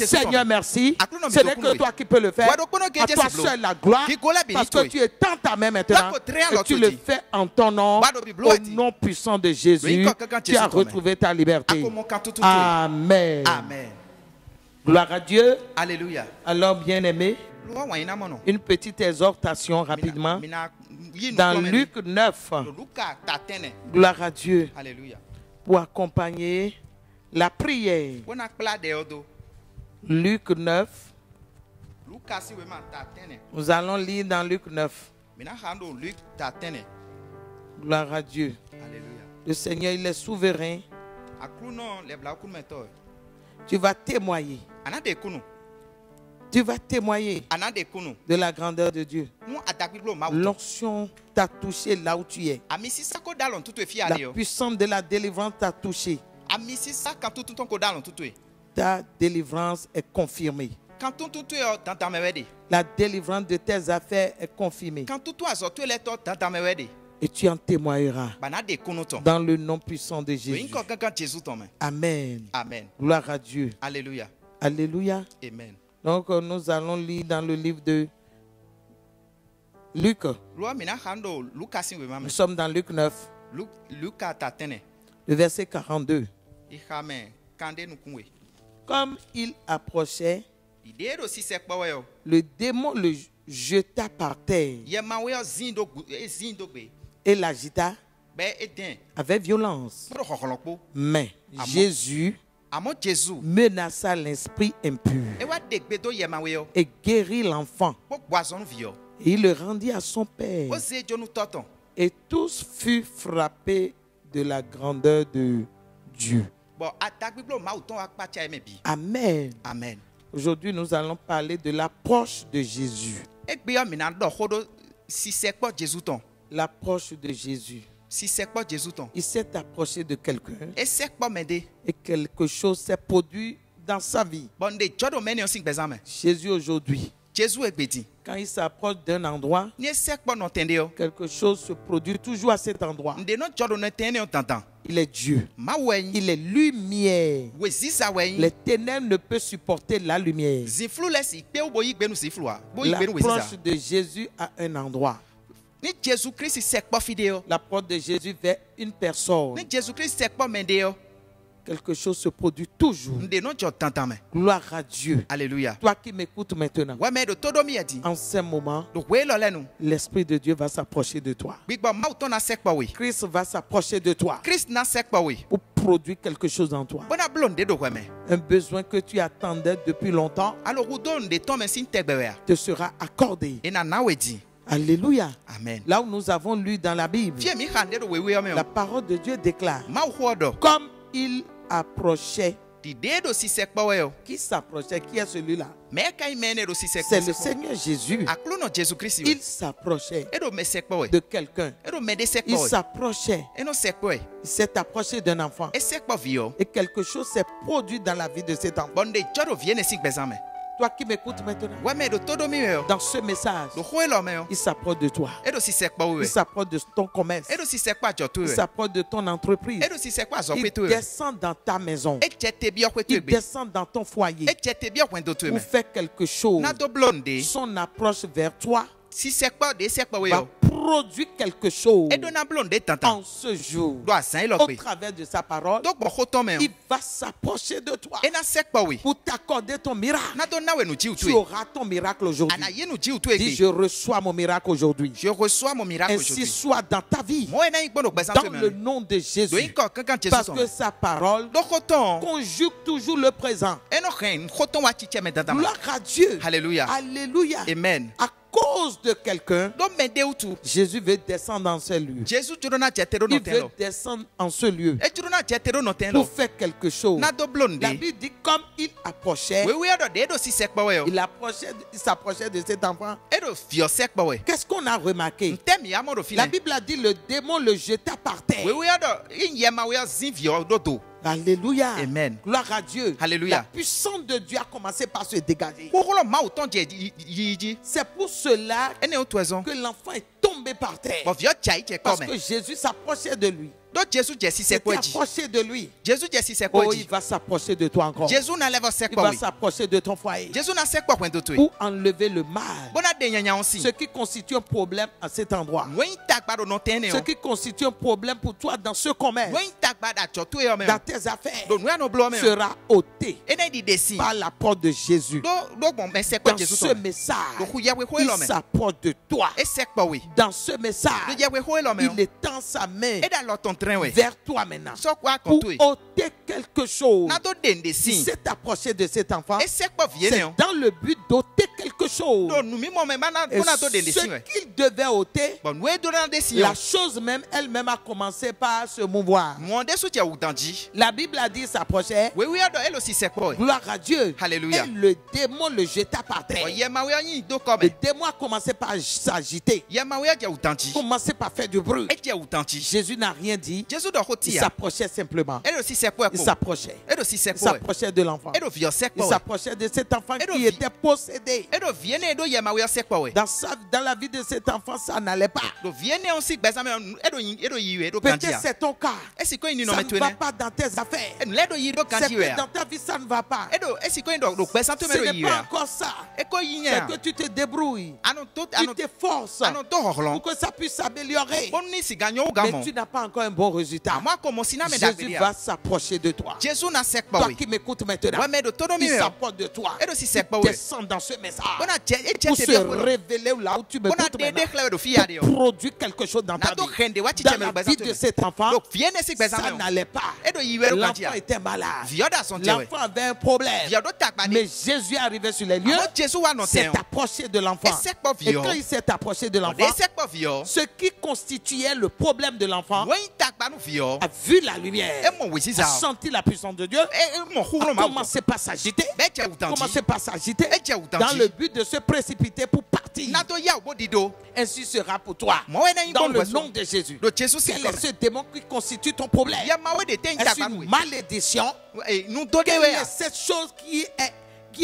Seigneur, merci. Ce n'est que toi qui peux le faire. À toi seul la gloire, parce que tu étends ta main maintenant et tu le fais en ton nom, au nom puissant de Jésus. Tu as retrouvé ta liberté. Amen. Gloire à Dieu. Alléluia. Alors, bien-aimé, une petite exhortation rapidement. Dans Luc 9, gloire à Dieu, pour accompagner la prière. Luc 9, nous allons lire dans Luc 9. Gloire à Dieu. Alléluia. Le Seigneur, il est souverain. Akluno le bla kun meto. Tu vas témoigner. Anade kunu. Tu vas témoigner Anade kunu. de la grandeur de Dieu. Nu adakbiblo ma uto. L'onction t'a touché là où tu es. Amisi sako dalon tutu efi La ale yo. puissance de la délivrance t'a touché. Amisi saka tutu ton ko dalon tutu e. Ta délivrance est confirmée. Quand tutu yo dans mewede. La délivrance de tes affaires est confirmée. Quand tutu azo tu le to dans mewede. Et tu en témoigneras Banade kunu ton. dans le nom puissant de We Jésus. inko kankan Jésus ton men. Amen. Amen. Gloire à Dieu. Alléluia. Alléluia. Amen. Donc nous allons lire dans le livre de Luc. Loi mina hando Lucas we mame. Nous sommes dans Luc 9, Lucas tatene. le verset 42. Ihame kande nukunwe. Comme il approchait, Idero si sekpo we yo. le démon le jeta par terre Ye ma we yo zindo be. et l'agita Be eden. avec violence. Pro hoholokpo. Mais Amen. Jésus Amo Jésus. menaça l'esprit impur E wa degbe do ye ma we yo. et guérit l'enfant. Po boison vi yo. Et il le rendit à son père. O ze jonu toton. Et tous furent frappés de la grandeur de Dieu. Bon adagbiblo ma uton akpacha eme bi. Amen. Amen. Aujourd'hui, nous allons parler de l'approche de Jésus. Egbe yo mina do hodo si sekpo Jésus ton. L'approche de Jésus. Si sekpo Jésus ton. Il s'est approché de quelqu'un E sekpo mende. et quelque chose s'est produit dans sa vie. Bon de jodo meni on sing bezame. Jésus aujourd'hui, Jésus egbedi. quand il s'approche d'un endroit, Ni sekpo no tende yo. quelque chose se produit toujours à cet endroit. Nde no jodo no tende yo tantan. Il est Dieu. Ma wen. Il est lumière. We zisa wen. Les ténèbres ne peuvent supporter la lumière. Ziflu lesi pe bo yigbe nu ziflu a. Bo yigbe nu we zisa. L'approche de Jésus à un endroit. Ni Jésus Christ sekpo fide yo. L'approche de Jésus vers une personne. Ni Jésus Christ sekpo mende yo. Quelque chose se produit toujours. Nde no jodo tantan me. Gloire à Dieu. Alléluia. Toi qui m'écoutes maintenant, Wa me do todo mi edi. en ce moment, Do we lo lenu. l'Esprit de Dieu va s'approcher de toi. Bigbo ma uton na sekpo we. Christ va s'approcher de toi Christ na sekpo we. pour produire quelque chose en toi. Bona blonde do we me. Un besoin que tu attendais depuis longtemps Alors udon de ton me sin tegbe we. te sera accordé. E na na we di. Alléluia. Amen. Là où nous avons lu dans la Bible, Fie mi hande do we yo me. la parole de Dieu déclare, Ma hodo. comme il approchait, Di do si sekpo we yo. qui s'approchait, qui est celui-là? Me kai mene do si sekpo. C'est le Seigneur Jésus. Aklu no Jésus Christ. Il s'approchait E do me sekpo we. de quelqu'un. E do me de Il sekpo we. s'approchait. E no sekpo we. Il s'est approché d'un enfant. E sekpo vi yo. Et quelque chose s'est produit dans la vie de cet enfant. Bon de jodo viene sing bezame. Toi qui m'écoutes maintenant, Wa me do todo mi yo. dans ce message, Do hoelo me yo. il s'approche de toi. E do si sekpo we. Il s'approche de ton commerce. E do si sekpo ajotu Il we. s'approche de ton entreprise. E do si sekpo Il azokwetu we. descend dans ta maison. E jete bi okwetu Il egbe. descend dans ton foyer E jete bi okwendo tu pour me. faire quelque chose. Na do blonde. Son approche vers toi Si sekpo de sekpo we va yo. produire quelque chose E do na blonde tantan. en ce jour. Do asan ilo Au pe. travers de sa parole, Do gbo hoton me yo. il va s'approcher de toi E na sekpo we. pour t'accorder ton miracle. Na do na we nu ji utu Tu e. auras ton miracle aujourd'hui. Ana ye nu ji utu Dis, egbe. je reçois mon miracle aujourd'hui. Je reçois mon miracle Ainsi aujourd'hui. soit dans ta vie, Mo ena igbono gbesan dans tu le me. nom de Do Jésus. inko kankan Jésus Parce son. que sa parole Do hoton. conjugue toujours le présent. Eno ren hoton wa chiche me tantan. Gloire à Dieu. Alléluia. Alléluia. Amen. À cause de quelqu'un, Do me de utu. Jésus veut descendre dans ce lieu. Jésus juro na jetero no Il veut telo. descendre en ce lieu E juro na jetero no telo. pour faire quelque chose. Na do blonde. La Bible dit comme il approchait, We ado de do si sekpo we yo. il s'approchait de cet enfant. E do fio sekpo we. Qu'est-ce qu'on a remarqué? Ntemi amo do La file. Bible a dit le démon le jeta par terre. We ado inye ma we zin vio do do. Alléluia. Amen. Gloire à Dieu. Alléluia. La puissance de Dieu a commencé par se dégager. Kokolo ma uton je yiji. C'est pour cela Ene o toison. que l'enfant est tombé par terre. Bo vio chai je Parce come. que Jésus s'approchait de lui. Do Jésus je si Il s'est sekpo ji. approché de lui. Jésus je si sekpo Oh, il ji. va s'approcher de toi encore. Jésus na level Il sekpo va we. s'approcher de ton foyer Jésus na sekpo kwendo tu. pour enlever le mal. Bona de nyanya onsi. Ce qui constitue un problème à cet endroit. Wen takbado no tene Ce o. qui constitue un problème pour toi dans ce commerce, Wen takbada chotu yo me. dans tes affaires, Do no blo me. sera ôté Ene di desi. par la porte de Jésus. Do bon me sekpo Dans Jésus ce to. message, Do ku ya we ho il lo me. s'approche de toi. E sekpo we. Dans ce Do message, ya we ho lo me. il étend sa main E da lo ton train we. vers toi maintenant So kwa pour kontu e. ôter quelque chose. Na do dende Il si. s'est approché de cet enfant. E sekpo viene C'est o. dans le but d'ôter quelque chose. Donc nous même maintenant Et on a d'autres des ce signes. qu'il devait ôter, Bon nous donnons des signes. la chose même, elle-même a commencé par se mouvoir. Moi des soutiens ou dandy. La Bible a dit s'approchait. Oui elle aussi c'est quoi. Gloire à Dieu. Alléluia. Et le démon le jeta par terre. Yema we ani do comme. Le démon a commencé par s'agiter. Yema we dia ou dandy. Commencé par faire du bruit. Et dia ou dandy. Jésus n'a rien dit. Jésus do Il hotia. s'approchait simplement. Elle aussi c'est quoi. Il s'approchait. Elle aussi c'est Il quoi. s'approchait de l'enfant. Elle vient c'est Il quoi. s'approchait de cet enfant Et qui donc, était possédé. Elle vient do yema we c'est quoi. Dans la vie de cet enfant, ça n'allait pas. Do vient aussi ben elle do yiwe do Peut-être kandia. c'est ton cas. Est-ce que il Ça no ne va metune. pas dans tes affaires. Elle do yi do C'est kandiwe. que dans ta vie, ça ne va pas. Est-ce que do pesa to Ce me do n'est yiwe. pas encore ça. E ko yinya. C'est que tu te débrouilles. Anon to Tu t'efforces anon to horlon. pour que ça puisse s'améliorer. Bon ni si ganyo ou Mais gamon. tu n'as pas encore un bon résultat. Moi comme si na me Jésus dabelia. va s'approcher de toi. Jésus na sek pa Toi we. qui m'écoutes maintenant, Ouais mais do todo mi il me. s'approche de toi. Et aussi c'est pas Il ouais. descend dans ce message Bona e pour te se be. révéler là où tu Bona m'écoutes de maintenant. declare do fiya de. Pour produire quelque chose dans ta Na do vie. rende wa Dans chiche me la beza vie to. de cet enfant, Donc viens si beza ça me. n'allait pas. Et do yiwe do L'enfant kandia. était malade. Vioda son tewe. L'enfant avait un problème. Via do tak Mais bani. Jésus est arrivé sur les lieux, Mo Jésus wa no s'est ten. approché de l'enfant. Et c'est pas Et viol. quand il s'est approché de De l'enfant, sek pa vio. ce qui constituait le problème de l'enfant Wen tak ba no vio. a vu la lumière, E mo wisi a za. senti la puissance de Dieu, E mo hurlo a ma. commencé par s'agiter, Be che ou tanti. commencé par s'agiter E che ou dans tanti. le but de se précipiter pour partir. Na to ya bo dido. Ainsi sera pour toi. Mo we na yin Dans bon le weso. nom de Jésus. Do Jésus si Quel comme. est ce démon qui constitue ton problème? Ya ma we de ten tak Est-ce ba une we. malédiction? E nou do de Quelle we. est cette chose qui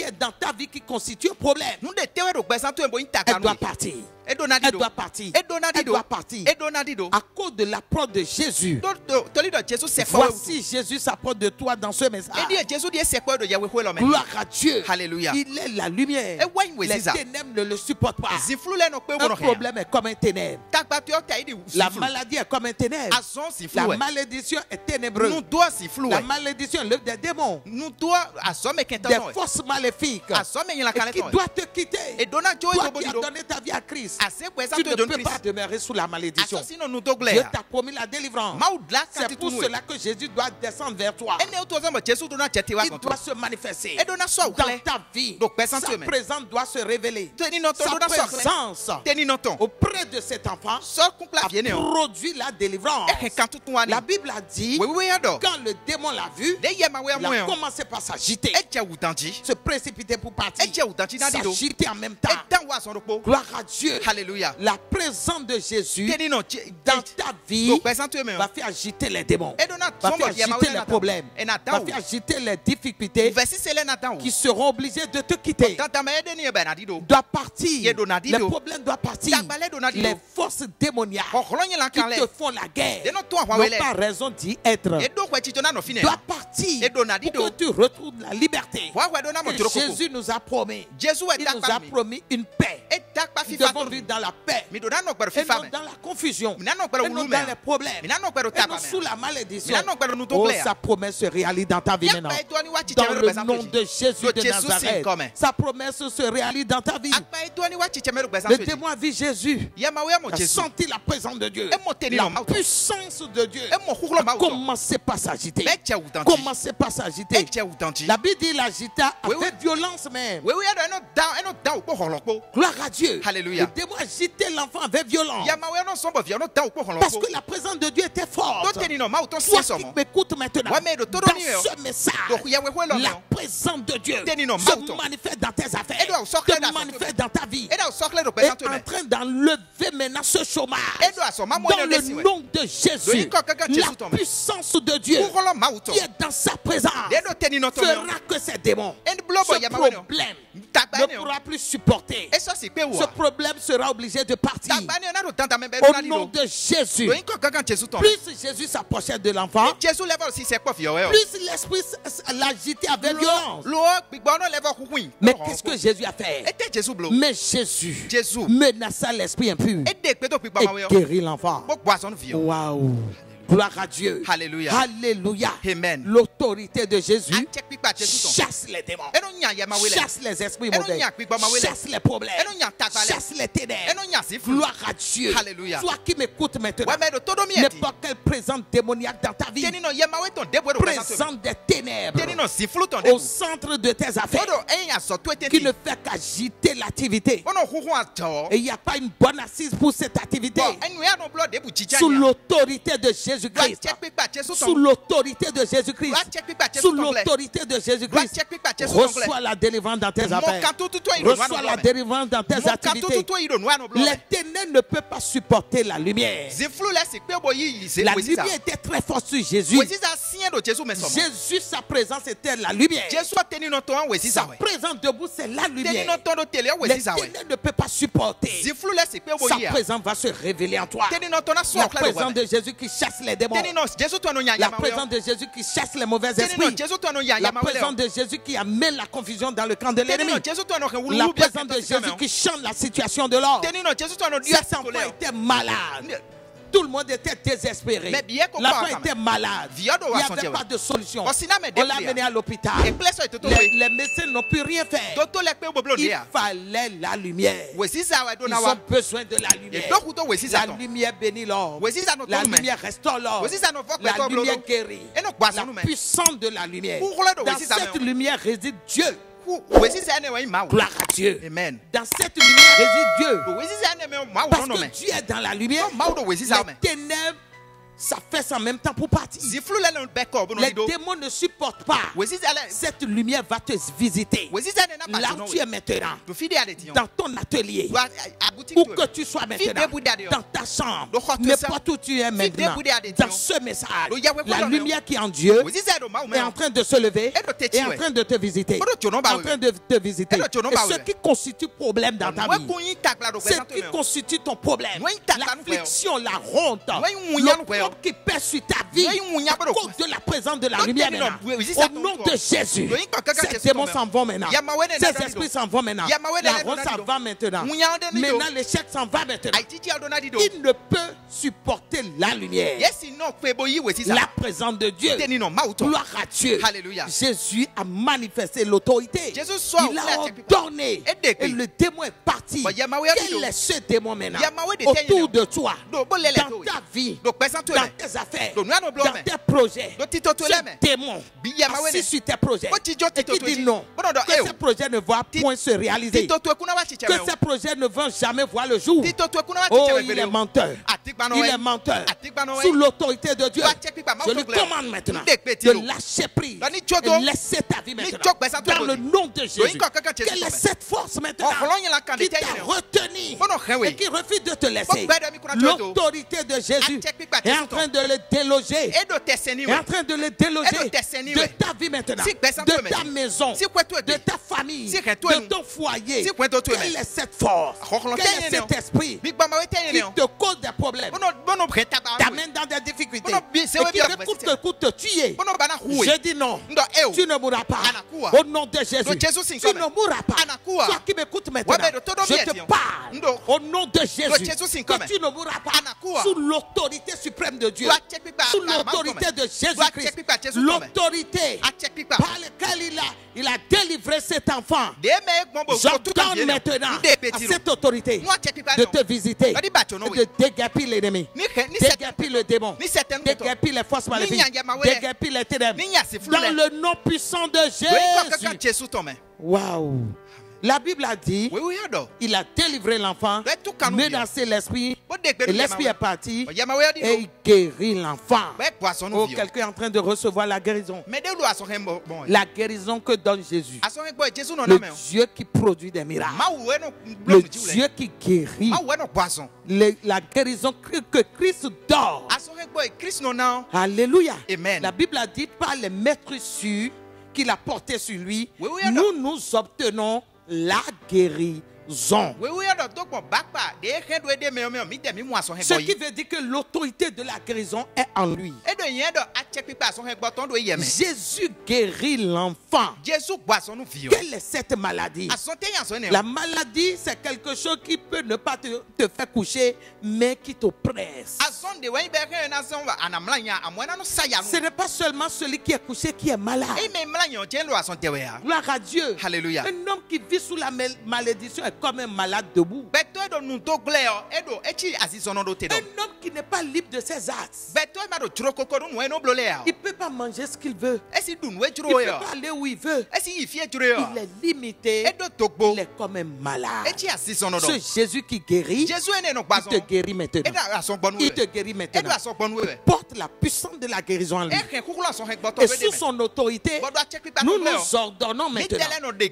est dans ta vie qui constitue un problème? Nou de tewe do gbesan to en bo yin tak Elle ba doit no. partir. E do na Elle dido. doit partir. E do na Elle dido. doit partir. E do na dido. À cause de l'approche de Jésus. To li do Jésus se kwa we. Voici Jésus s'approche de toi dans ce message. E di Jésus di se kwa do ya we hwe lo me. Gloire à Dieu. Alléluia. Il est la lumière. E wan we Les ziza. ténèbres ne le supportent pas. Ziflu le no pe wo Un no he. problème est comme un ténèbre. Tak ba to ta idi. La maladie est comme un ténèbre. Azon La ziflu we. malédiction est ténébreuse. Nou do ziflu La we. malédiction est l'œuvre des démons, Nou do azon me kentan des no. forces maléfiques Azon me yin la et qui kaleton. doit te quitter. E do na jo Toi e bo qui as dido. donné ta vie à Christ, Ase kwe sa tu to ne don peux pas Christ. demeurer sous la malédiction. Aso sino nou do Dieu glare. t'a promis la délivrance. Ma ou dla C'est kanti pour tout cela que Jésus doit descendre vers toi. Ene ou to zan mo Jésus do na chete wa Il konto. doit se manifester E do na so dans ukle. ta vie. Donc, personne Sa te met. présence doit se révéler. Teni non ton Sa do na so ukle. présence Teni non ton. auprès de cet enfant So kunkla a viene on. produit la délivrance. E kan tout wani. La Bible a dit, We we ado. quand le démon l'a vu, De ye ma we il a mo. commencé par s'agiter, E je ou tanti. se précipiter pour partir, E je ou tanti na dido. s'agiter en même E temps. dan wa son do. Gloire à Dieu. Hallelujah. La présence de Jésus Teni non dans ta vie do pesan to me. va faire agiter les démons, E do na va son faire mo ye ma agiter we les na problèmes, E na va dan. faire agiter les difficultés Versi se le na dan. qui seront obligés de te quitter. Tanta me de ni e ba na dido. Doit partir. Ye donadi Les do. problèmes doivent partir. Tagbale donadi do. Les forces démoniaques Okhlonye la qui kan le. te font la guerre De non to wa n'ont we le. pas raison d'y être. E do kwa chitona no fine. Doit partir Et donadi pour do. que tu retrouves la liberté. Wa we do na mo Que toro koko. Jésus nous a promis. Jésus e Il tak nous pa a mi. promis une paix. E tak pa Nous fifa devons to. vivre dans la paix. Mi do na no gbero Et fifa non me. dans la confusion. Mi na no gbero Et non wulu dans me. les problèmes. Mi na no gbero Et non tapa sous me. la malédiction. Mi na no gbero nu to Oh, glare. sa promesse se réalise dans ta vie maintenant. Yakpa eto ni wa chiche Dans me le ro besan nom de Jésus Do de Jésus si Nazareth. come. Sa promesse se réalise dans ta vie. Akpa eto ni wa chiche me ro besan Le démon a vu Jésus. Ye ma we mo Il a Jésus. senti la présence de Dieu. E mo teni La no ma uto. puissance de Dieu E mo huklo ma a uto. commencé par s'agiter. Be che ou tanti. Commencé par E s'agiter. che ou tanti. La Bible dit il agita Oui, oui. avec violence même. We we ado eno da ko holon po. Gloire à Dieu. Alléluia. Le démon agitait l'enfant avec violence. Ye ma we no sombo vi no da ko holon Parce po. que la présence de Dieu était forte. Do teni no ma uto si Toi so qui mo. m'écoutes maintenant, Ouais, mais de tout dans donner, hein. ce message, Donc, il y a ouais, ouais, là, la non. présence de Dieu Teni no se mauto. manifeste dans tes affaires, Et doit sortir dans se sa manifeste dans ta vie. E da sokle do Et besan to me. en train d'enlever maintenant ce chômage. E do aso ma mo Dans no le desi we. nom de Jésus, Do iko kaka Jésus la tombe. puissance de Dieu Ku holon ma uto. qui est dans sa présence De do teni no to me. fera que ces démons, En blobo ce ya ma we no. problème Takba ne ne. pourra plus supporter. E so si pe Ce wo. problème sera obligé de partir. Takba ne na do tanta me be Au na di nom do. de Jésus, Do iko kaka Jésus tombe. plus Jésus s'approchait de l'enfant, Jésus level si se po fi o e o. plus l'esprit l'agitait avec violence. Lo gbigbo no level kukwin. Mais qu'est-ce que Jésus a fait? E te Jésus blo. Mais Jésus Jésus. menaça l'esprit impur E de pe to gbigbo ma we et o. guérit l'enfant. Bo gbo aso no fi o. Waouh! Gloire à Dieu. Hallelujah. Alléluia. Amen. L'autorité de Jésus Achek pikpa Jésus ton. chasse les démons. Eno nya ya mawele. Chasse les esprits Eno mauvais. nya pikpa mawele. Chasse les problèmes. Eno nya tagbale. Chasse les ténèbres. Eno nya siflu. Gloire à Dieu. Alléluia. Toi qui m'écoutes maintenant, Ouais mais do todo mieti. n'importe quelle présence démoniaque dans ta vie, Teni no ya mawe ton debo do présente. présence des ténèbres Teni no siflu ton au debo. centre de tes affaires, Odo enya so to qui etenti. ne fait qu'agiter l'activité. Ono huhu ajo. Et il n'y a pas une bonne assise pour cette activité. Bon, enu ya no blood debu chicha. Sous l'autorité de Jésus-Christ. Achek pikpa Jésus Sous ton. l'autorité de Jésus-Christ. Achek pikpa Jésus Sous ton. l'autorité de Jésus-Christ. Achek pikpa Jésus ton. Reçois la délivrance dans tes Mon affaires. kantu tuto ido no Reçois la blood. délivrance dans tes Mon kantu activités. tuto ido no blood. Les ténèbres ne peuvent pas supporter la lumière. Ziflu la si pe boyi se La wesisa. lumière était très forte sur Jésus. Wesisa sien do Jésus mais so. Jésus, sa présence était la lumière. Jésus teni no ton Sa wesisa we. présence debout, c'est la Teni lumière. no ton do tele Les wesisa we. ténèbres ne peuvent pas supporter. Ziflu la si pe Sa boyi ya. présence va se révéler en toi. Teni no ton na so La clair présence we. de Jésus qui chasse les démons. Teni no Jésus to no nya La ya mawe. présence de Jésus qui chasse les mauvais Teni no esprits. Jésus to no ya La mawe. présence de Jésus qui amène la confusion dans le camp de Teni l'ennemi. no Jésus to no ke wulu La bia. présence de Jésus qui change la situation de l'homme. Teni no Jésus to no dia Cet enfant colère. était malade. Tout le monde était désespéré. Mais bien qu'on L'enfant parle, était malade. Il Viado n'y wa avait sentir, pas ouais. de solution. Bon, sinon, mais On l'a débrouille, amené à l'hôpital. Et place est tout Les médecins n'ont pu rien faire. Toto le pe boblo Il dia. fallait la lumière. Wesisa wa do Ils na wa. ont besoin de la Et lumière. donc to wesisa La ton. lumière bénit l'homme. Wesisa no La to lumière restaure l'homme. Wesisa no vok La to blo. lumière guérit. Et no gba La sonu me. puissance de la lumière. Pour le Dans wesisa cette me. lumière réside Dieu. Wesisa ne wa ima wo. Gloire à Dieu. Amen. Dans cette lumière réside Dieu. Wesisa ne me ma wo Parce no que me. Dieu est dans la lumière. Ma wo wesisa me. Les ténèbres s'affaissent en même temps pour partir. Ziflu le no be ko bo no Les lido. démons ne supportent pas. Wesisa le. Cette lumière va te visiter. Wesisa ne na Là pa où no. tu es maintenant, Do fide ade ti. dans ton atelier, Do a boutique où to. que tu sois maintenant, dans ta chambre, n'importe où tu es maintenant, dans ce message, la lumière qui est en Dieu Wesisa do ma wo est en me. train de se lever, est en train de te visiter, en train de te visiter. Et ce qui constitue problème dans ta Wa vie, kunyi takla do ce présente qui me. constitue ton problème, Oui, t'as pas l'affliction, la honte, Oui, le problème qui pèse sur ta vie, Oui, à cause de la présence de la Donc, lumière non, maintenant. oui, oui, ça Au nom tombe. de Jésus, Oui, quand quelqu'un ces qui démons est s'en vont maintenant. Yamawene Ces Nadanido. esprits s'en vont maintenant. Yamawene La Nadanido. rose s'en va maintenant. Mounya Nadanido. Maintenant, l'échec s'en va maintenant. Aititi aldonadido. Il ne peut supporter la lumière, Yes, no feboyi wesisa. la présence de Dieu. Teni no mauto. Gloire à Dieu. Alléluia. Jésus a manifesté l'autorité. Jésus soit Il a ouvert, ordonné. et dès que- Et le démon est parti. Bah, Yamawe Quel Adido. est ce démon maintenant? Yamawe de Autour Tenyo. de toi, Do bolele dans to. ta vie, Do pesant to dans le. tes affaires, Do nwa no dans blome. tes projets. Do tito to Ce le me. démon Bi Yamawe assis ne. sur tes projets Bo tijo et tito qui to dit ji. non, Bono do que eo. ces projets ne vont point se réaliser, Tito to ekuna wa chiche que me. ces projets ne vont jamais voir le jour. Tito to ekuna wa Oh, chiche me. il est menteur. Atikba no Il we. est menteur. Atikba no we. Sous l'autorité de Dieu, Wa check pipa, ma je lui auto clair. commande maintenant Ndek petilo. de lâcher prise Dani chodo. et laisser ta vie maintenant. chok besa Dans tobo. le nom de Jésus. inko kaka Jésus Quelle est tobe. cette force maintenant Oh, kolonye la kande qui t'a teye ne. retenu Bono khenwe. et qui refuse de te laisser? Bo gbede mi kuna chodo. L'autorité de Jésus check pipa, est en Jésus train de le déloger. Edo teseni Est we. en train de le déloger Edo teseni de we. ta vie maintenant, Si besa de tobe. ta maison, Si kwetu de ebe. ta famille, Si kwetu de enu. ton foyer. Si kwetu tu Quelle eme. est cette force? Akokolo Quel teye est ne cet esprit Big Bama we teye qui ne. te cause des problèmes, Bono breta ba. t'amène dans des difficultés Bono bi- c'est et ouais, qui bien, recoute c'est- te tuer? Bono bana huwe. Je dis non. Ndo eo. Tu ne mourras pas. Anakuwa. Au nom de Jésus. Do Jésus sin Tu come. ne mourras pas. Anakuwa. Toi qui m'écoutes maintenant, Ouais, mais de todo je bien, te tiens. parle. Ndo. Au nom de Jésus. Jésus sin Que come. tu ne mourras pas. Anakuwa. Sous l'autorité suprême de Dieu. Do a check pipa. Sous Ah, l'autorité ma de come. Jésus-Christ. check pipa, Jésus come. L'autorité A check pipa. par laquelle il a délivré cet enfant. De me gbon bo. J'ordonne maintenant à cette autorité Moi check pipa. de te visiter, Adi bacho no et we. de déguerpir l'ennemi, Ni khe- ni set. déguerpir le démon, Ni certaines déguerpir les forces maléfiques, nyanya mawele. déguerpir les ténèbres. Ni nyasi flou Dans le. le nom puissant de Do inko kaka Jésus. Jésus tome. Waouh. La Bible a dit, We we ado. il a délivré l'enfant, Ouais, tout canou menacé l'esprit, Bo de et l'esprit est parti, Yama we adi et il guérit l'enfant. Ouais, poisson Oh, no vio. quelqu'un est en train de recevoir la guérison. Mais de lo aso hembo bon. La guérison que donne Jésus. Aso hembo Jésus no Le na me. Dieu qui produit des miracles. Ma we no Le blow jiule. Dieu qui guérit. Ma we no poisson. La guérison que Christ donne. Aso hembo Christ no now. Alléluia. Amen. La Bible a dit par les maîtres sûrs qu'il a portés sur lui, Oui, oui, nous obtenons la ont. Oui, oui, alors, donc, bon, bakpa, des gens doivent aider, mais mi demi moi son Ce qui veut dire que l'autorité de la guérison est en lui. Et de yen de atche pipa son bâton doit y aimer. Jésus guérit l'enfant. Jésus boit son vie. Quelle est cette maladie? À son temps, son La maladie, c'est quelque chose qui peut ne pas te faire coucher, mais qui t'oppresse. à son de way berre na son wa anamlanya amwana no saya Ce n'est pas seulement celui qui est couché qui est malade. et même mlanyo tiens lo à son tewe. Gloire à Dieu. Alléluia. Un homme qui vit sous la malédiction est comme un malade debout. Beto do nun to gleo edo echi asisono do te do. Un homme qui n'est pas libre de ses actes. Beto ma do churo kokoro no eno blolea. Il ne peut pas manger ce qu'il veut. Esi dun we Il churo ne yo. peut pas aller où il veut. Esi ifie churo yo. Il est limité. Edo tokbo. Il est comme un malade. Echi asisono do. Ce Jésus qui guérit, Jésus ene no il gbason. te guérit maintenant. Edo ason gbonu Il te we. guérit Edo maintenant. ason gbonu we. Porte la puissance de la guérison en lui. E ken kukula son hek gboto Et we sous de. son autorité, Bodo ache pipa nous no gleo. nous ordonnons maintenant,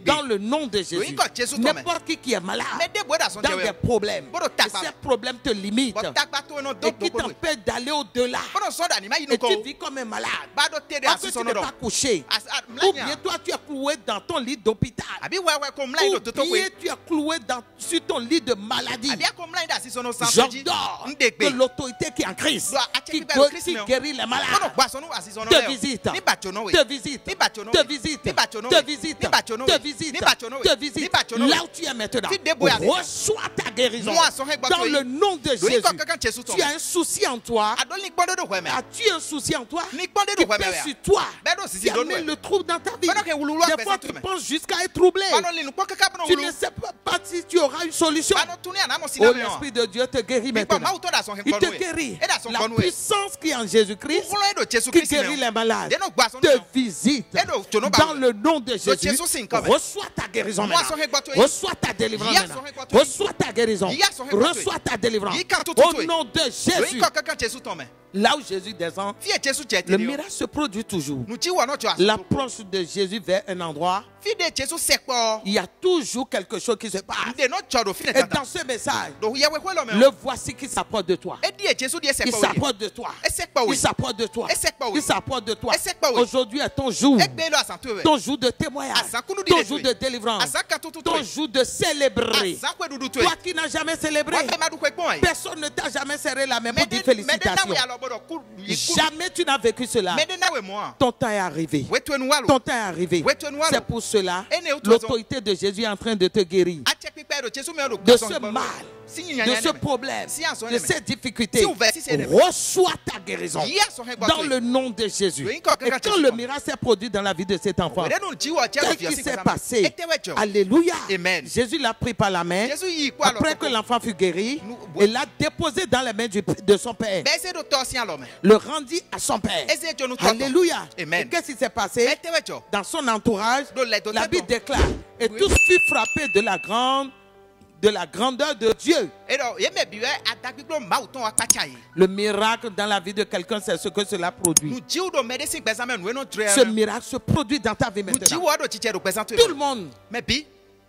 dans le nom de Jésus, Oui, quand Jésus tombe. n'importe qui est malade, Mais de boda son dans tewe. des problèmes, Bodo et tapa. ces problèmes te limitent, Bodo takpa to no et do qui do. t'empêchent d'aller au-delà, Bodo son da ni ma et yinu ko. tu vis comme un malade, Bado te de parce que tu asisono n'es do. pas couché, ou Mlanya. bien toi tu es cloué dans ton lit d'hôpital, Abi wewe ko mlai do ou toto bien we. tu es cloué sur ton lit de maladie. Abi ko mlai da asisono sanji. J'ordonne que Ndegbe. l'autorité qui est en Christ, Doit qui acheter le Christ, mais- guérit les Bodo malades, gbason no asisono te leo. visite, Ni bachono we. te visite, Ni bachono te we. visite, Ni bachono te we. visite, Ni bachono te we. visite, Ni bachono we. te Ni visite, bachono we. là où tu es maintenant. Fi deboya déjà. Reçois ta guérison Moi, son règle dans batoyi. le nom de Lori Jésus. ko kankan Jésus tombe. Tu as un souci en toi. Adoli gbodo do kweme. As-tu un souci en toi Ni gbodo qui do kweme pèse ya. sur toi, Bedo sisi qui do amène no. le trouble dans ta vie? Pendant que wululu a Des fait fois, ça, tu tu penses jusqu'à être troublé. Bano linu ko kaka no Tu wulu. ne sais pas si tu auras une solution. Bano tuni anamo Oh, siname. l'Esprit de Dieu te guérit Mais pas maintenant. ma auto da son Il te hekonu. guérit. Et da son La konu. puissance qui est en Jésus-Christ, Kukulo edo Jésus qui Christ. guérit les malades, Deno gbason te no. visite Edo tono ba. dans le nom de Jésus. Jésus sin comme. Reçois ta guérison Moi, maintenant. son hekbato yi. Reçois ta délivrance Y'a maintenant. son hekbato yi. Reçois ta guérison. Y'a son hekbato yi. Reçois ta délivrance. Yi kan tout tout Au yi. nom de Lori Jésus. ko kankan Jésus tombe. Là où Jésus descend, Fie Jésus jete le dio. miracle se produit toujours. Nu ji wa no jo aso. L'approche de Jésus vers un endroit, Fie de Jésus sekpo. il y a toujours quelque chose qui se passe. Nde no jo do fine Et tata. dans ce message, Do yewe ko lo me. le voici qui s'approche de toi. E di Jésus di Il sekpo. s'approche de toi. E sekpo Il we. s'approche de toi. Et c'est pas oui. Il s'approche de toi. Et c'est pas oui. Aujourd'hui est ton jour. E gbe lo asanto we. Ton jour de témoignage. Asankunu di Ton le jour tue. de délivrance. Asaka tutu Ton tue. jour de célébrer. Asankwe dudu tue. Toi qui n'as jamais célébré, Wa be madu kwe pon. personne ne t'a jamais serré la main pour dire Mede na félicitations. we alo bodo ku. Jamais tu n'as vécu cela. Mede na we mo. Ton temps est arrivé. We tue nu walo. Ton temps est arrivé. Ouais, tu es noir. C'est pour cela Et ne- l'autorité de Jésus est en train de te guérir. Ache pipa do Jésus me do De ce mal, Si de nyanya ce ne. problème, Si en son de aimé. cette difficulté. Si ouvert, si c'est aimé. Reçois ta guérison Y'a son hekbato dans yi. le nom de Jésus. Oui, Et quand quand le miracle s'est produit dans la vie de cet enfant, Wede nu ji wa je qu'est-ce fi qui si s'est kwa passé? Ete we jo. Alléluia. Amen. Jésus l'a pris par la main. Jésus yi kwa lo. Après que l'enfant fut guéri, Nous- et l'a déposé dans les mains de son père. Be se do to si alo me. Le rendit à son père. Ese jo nu to. Alléluia. Amen. Et qu'est-ce qui s'est passé? Ete we jo. Dans son entourage, Do le do la te Bible to. déclare, et Oui. tous furent frappés de la grandeur de Dieu. Edo ye me biwe adagbigbo ma uton wa pacha yi. Le miracle dans la vie de quelqu'un, c'est ce que cela produit. Nu ji do medicine gbesa me nu no dre. Ce miracle se produit dans ta vie Nu ji maintenant. wa do chiche do gbesa to. Tout le monde, Me bi.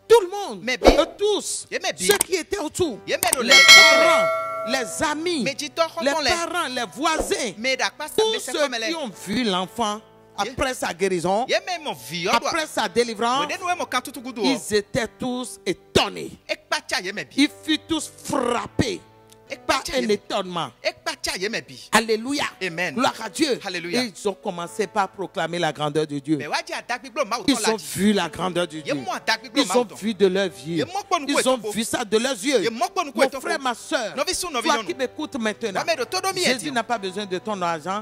tout le monde, Mais bien. eux tous, Yeah, mais bien. ceux qui étaient autour, Yeah, mais les le- parents, les amis, Me ji to les khon le. parents, les voisins, Me da pa sa tous me se ceux comme qui le. ont vu l'enfant après sa guérison, Ye me mo vi o do. après sa délivrance, Wede nu e mo kan tutu gudu o. ils étaient tous étonnés. E pacha ye me bi. Ils furent tous frappés E par pacha un ye. étonnement. E pacha ye me bi. Alléluia. Amen. Gloire à Dieu. Alléluia. Et ils ont commencé par proclamer la grandeur de Dieu. Me wa ji adagbigbo ma uton Ils la ont ji. vu la grandeur de Ye Dieu. mo adagbigbo Ils ma ont uton. vu de leurs yeux. Ils ont vu ça de leurs yeux. Mon frère, ma soeur, toi qui m'écoutes maintenant, Jésus n'a pas besoin de ton argent,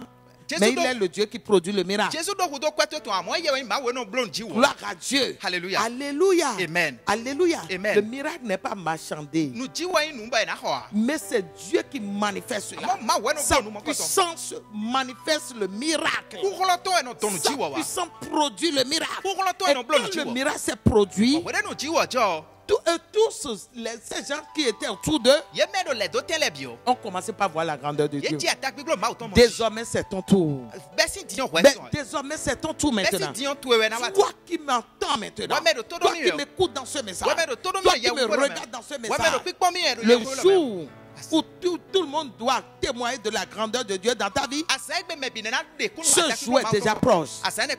mais il est le Dieu qui produit le miracle. Jésus do hudo kweto to amo ye we ma we no blon ji wo. Gloire à Dieu. Alléluia. Alléluia. Amen. Alléluia. Amen. Le miracle n'est pas marchandé, Nu ji wa nu ba na ho a. mais c'est Dieu qui manifeste cela. Ma we no Sa blon nu mo koto. puissance manifeste le miracle. Ku holo to e no to nu Sa ji wa wa. puissance produit le miracle. Ku holo to Et e no blon nu quand ji le wo. miracle s'est produit, Wede nu ji wo jo. tous ces gens qui étaient autour d'eux Ye me do le do tele bi o. ont commencé par voir la grandeur de Ye Dieu. ji adagbigbo ma uton mo. Désormais, c'est ton tour. Besi dion we Mais so. désormais, c'est ton tour Besi maintenant. dion to we na wa. Toi qui m'entends maintenant, Ouais, mais de todo toi mieux. qui m'écoutes dans ce message, Ouais, mais de todo toi mieux, qui ya me wo ko regardes dans ce Ouais me message, do pikpo mi e do le ye ko lo me. jour où tout le monde doit témoigner de la grandeur de Dieu dans ta vie. Ce jour est déjà proche.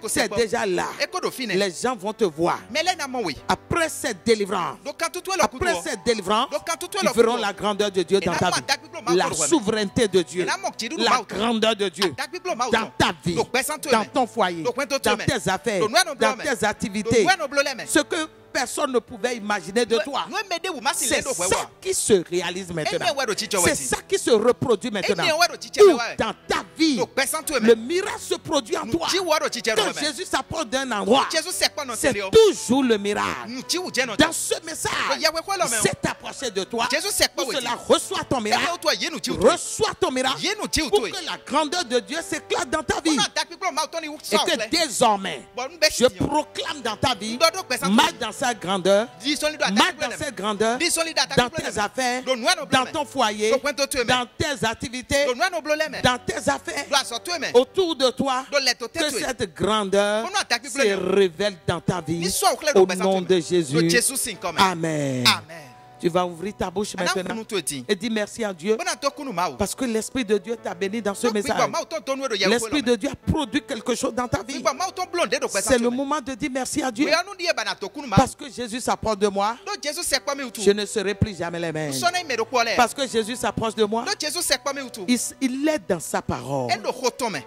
C'est déjà là. Les gens vont te voir. Après cette délivrance, ils verront la grandeur de Dieu dans ta vie. La souveraineté de Dieu. La grandeur de Dieu dans ta vie, dans ton foyer, dans tes affaires, dans tes activités. Ce que personne ne pouvait imaginer de toi. C'est ça qui se réalise maintenant. C'est ça qui se reproduit maintenant. Où dans ta vie, le miracle se produit en toi. Quand Jésus s'approche d'un endroit, c'est toujours le miracle. Dans ce message, il s'est approché de toi. Pour cela, reçois ton miracle. Reçois ton miracle. Pour que la grandeur de Dieu s'éclate dans ta vie. Et que désormais, je proclame dans ta vie, marche dans sa grandeur, marche dans cette grandeur, dans tes affaires, dans ton foyer, dans tes activités, dans tes affaires, autour de toi, que cette grandeur se révèle dans ta vie au nom de Jésus. Amen. Tu vas ouvrir ta bouche maintenant et dire merci à Dieu parce que l'Esprit de Dieu t'a béni dans ce message. L'Esprit de Dieu a produit quelque chose dans ta vie. C'est le moment de dire merci à Dieu parce que Jésus s'approche de moi. Je ne serai plus jamais les mêmes. Parce que Jésus s'approche de moi. Il est dans sa parole.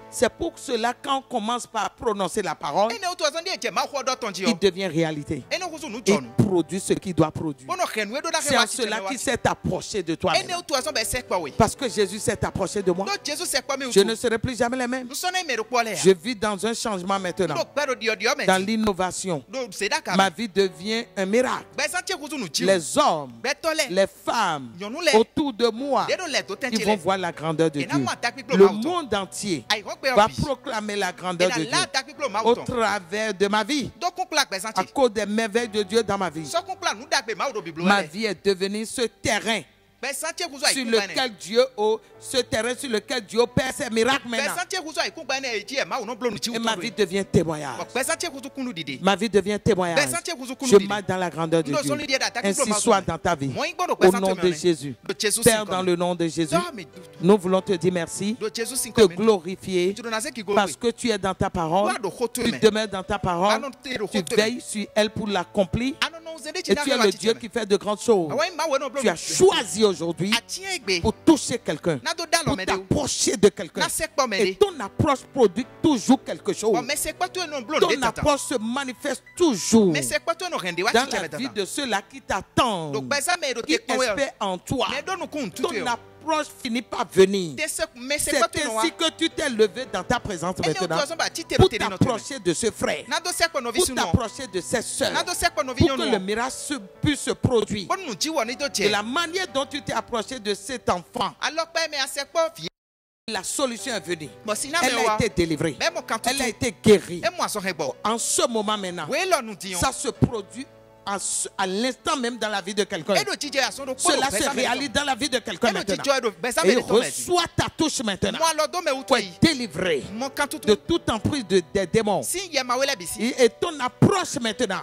C'est pour cela quand on commence par prononcer la parole, il devient réalité. Il produit ce qu'il doit produire. C'est en cela qu'il s'est approché de toi. Parce que Jésus s'est approché de moi. Je ne serai plus jamais les mêmes. Je vis dans un changement maintenant. Dans l'innovation. Ma vie devient un miracle. Les hommes, les femmes autour de moi, ils vont voir la grandeur de Dieu. Le monde entier va proclamer la grandeur de Dieu au travers de ma vie. À cause des merveilles de Dieu dans ma vie. Ma vie est devenue ce terrain sur lequel Dieu opère ses miracles maintenant. Et ma vie devient témoignage. Ma vie devient témoignage. Je marche dans la grandeur de Dieu. Ainsi soit dans ta vie. Au nom de Jésus. Père, dans le nom de Jésus, nous voulons te dire merci, te glorifier parce que tu es dans ta parole. Tu demeures dans ta parole. Tu veilles sur elle pour l'accomplir. Et tu es le Dieu qui fait de grandes choses. Tu as choisi aujourd'hui pour toucher quelqu'un, pour t'approcher de quelqu'un. Et ton approche produit toujours quelque chose. Ton approche se manifeste toujours dans la vie de ceux-là qui t'attendent, qui espèrent en toi. Ton approche finit par venir. C'est ainsi que tu t'es levé dans ta présence maintenant pour t'approcher de ce frère, pour t'approcher de cette sœur, pour que le miracle puisse se produire. De la manière dont tu t'es approché de cet enfant, la solution est venue. Elle a été délivrée. Elle a été guérie. En ce moment maintenant, ça se produit à l'instant même dans la vie de quelqu'un. Cela se réalise dans la vie de quelqu'un maintenant. Et reçois ta touche maintenant. Tu es délivré de toute emprise des démons. Et ton approche maintenant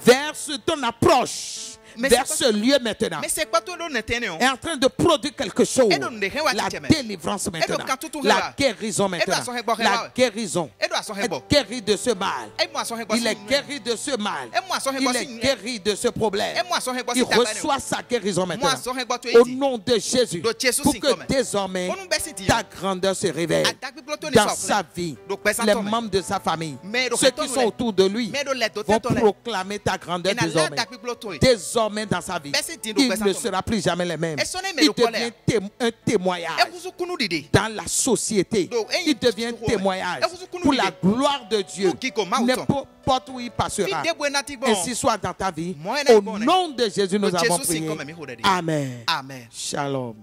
vers ton approche vers ce lieu maintenant est en train de produire quelque chose. La délivrance maintenant, la guérison maintenant, la guérison. Est guéri de ce mal. Il est guéri de ce mal. Il est guéri de ce problème. Il reçoit sa guérison maintenant. Au nom de Jésus, pour que désormais ta grandeur se révèle dans sa vie. Les membres de sa famille, ceux qui sont autour de lui, vont proclamer ta grandeur désormais. Désormais dans sa vie, il ne sera plus jamais le même. Il devient un témoignage dans la société. Il devient un témoignage pour la gloire de Dieu. N'importe où il passera. Ainsi soit dans ta vie. Au nom de Jésus, nous avons prié. Amen. Shalom.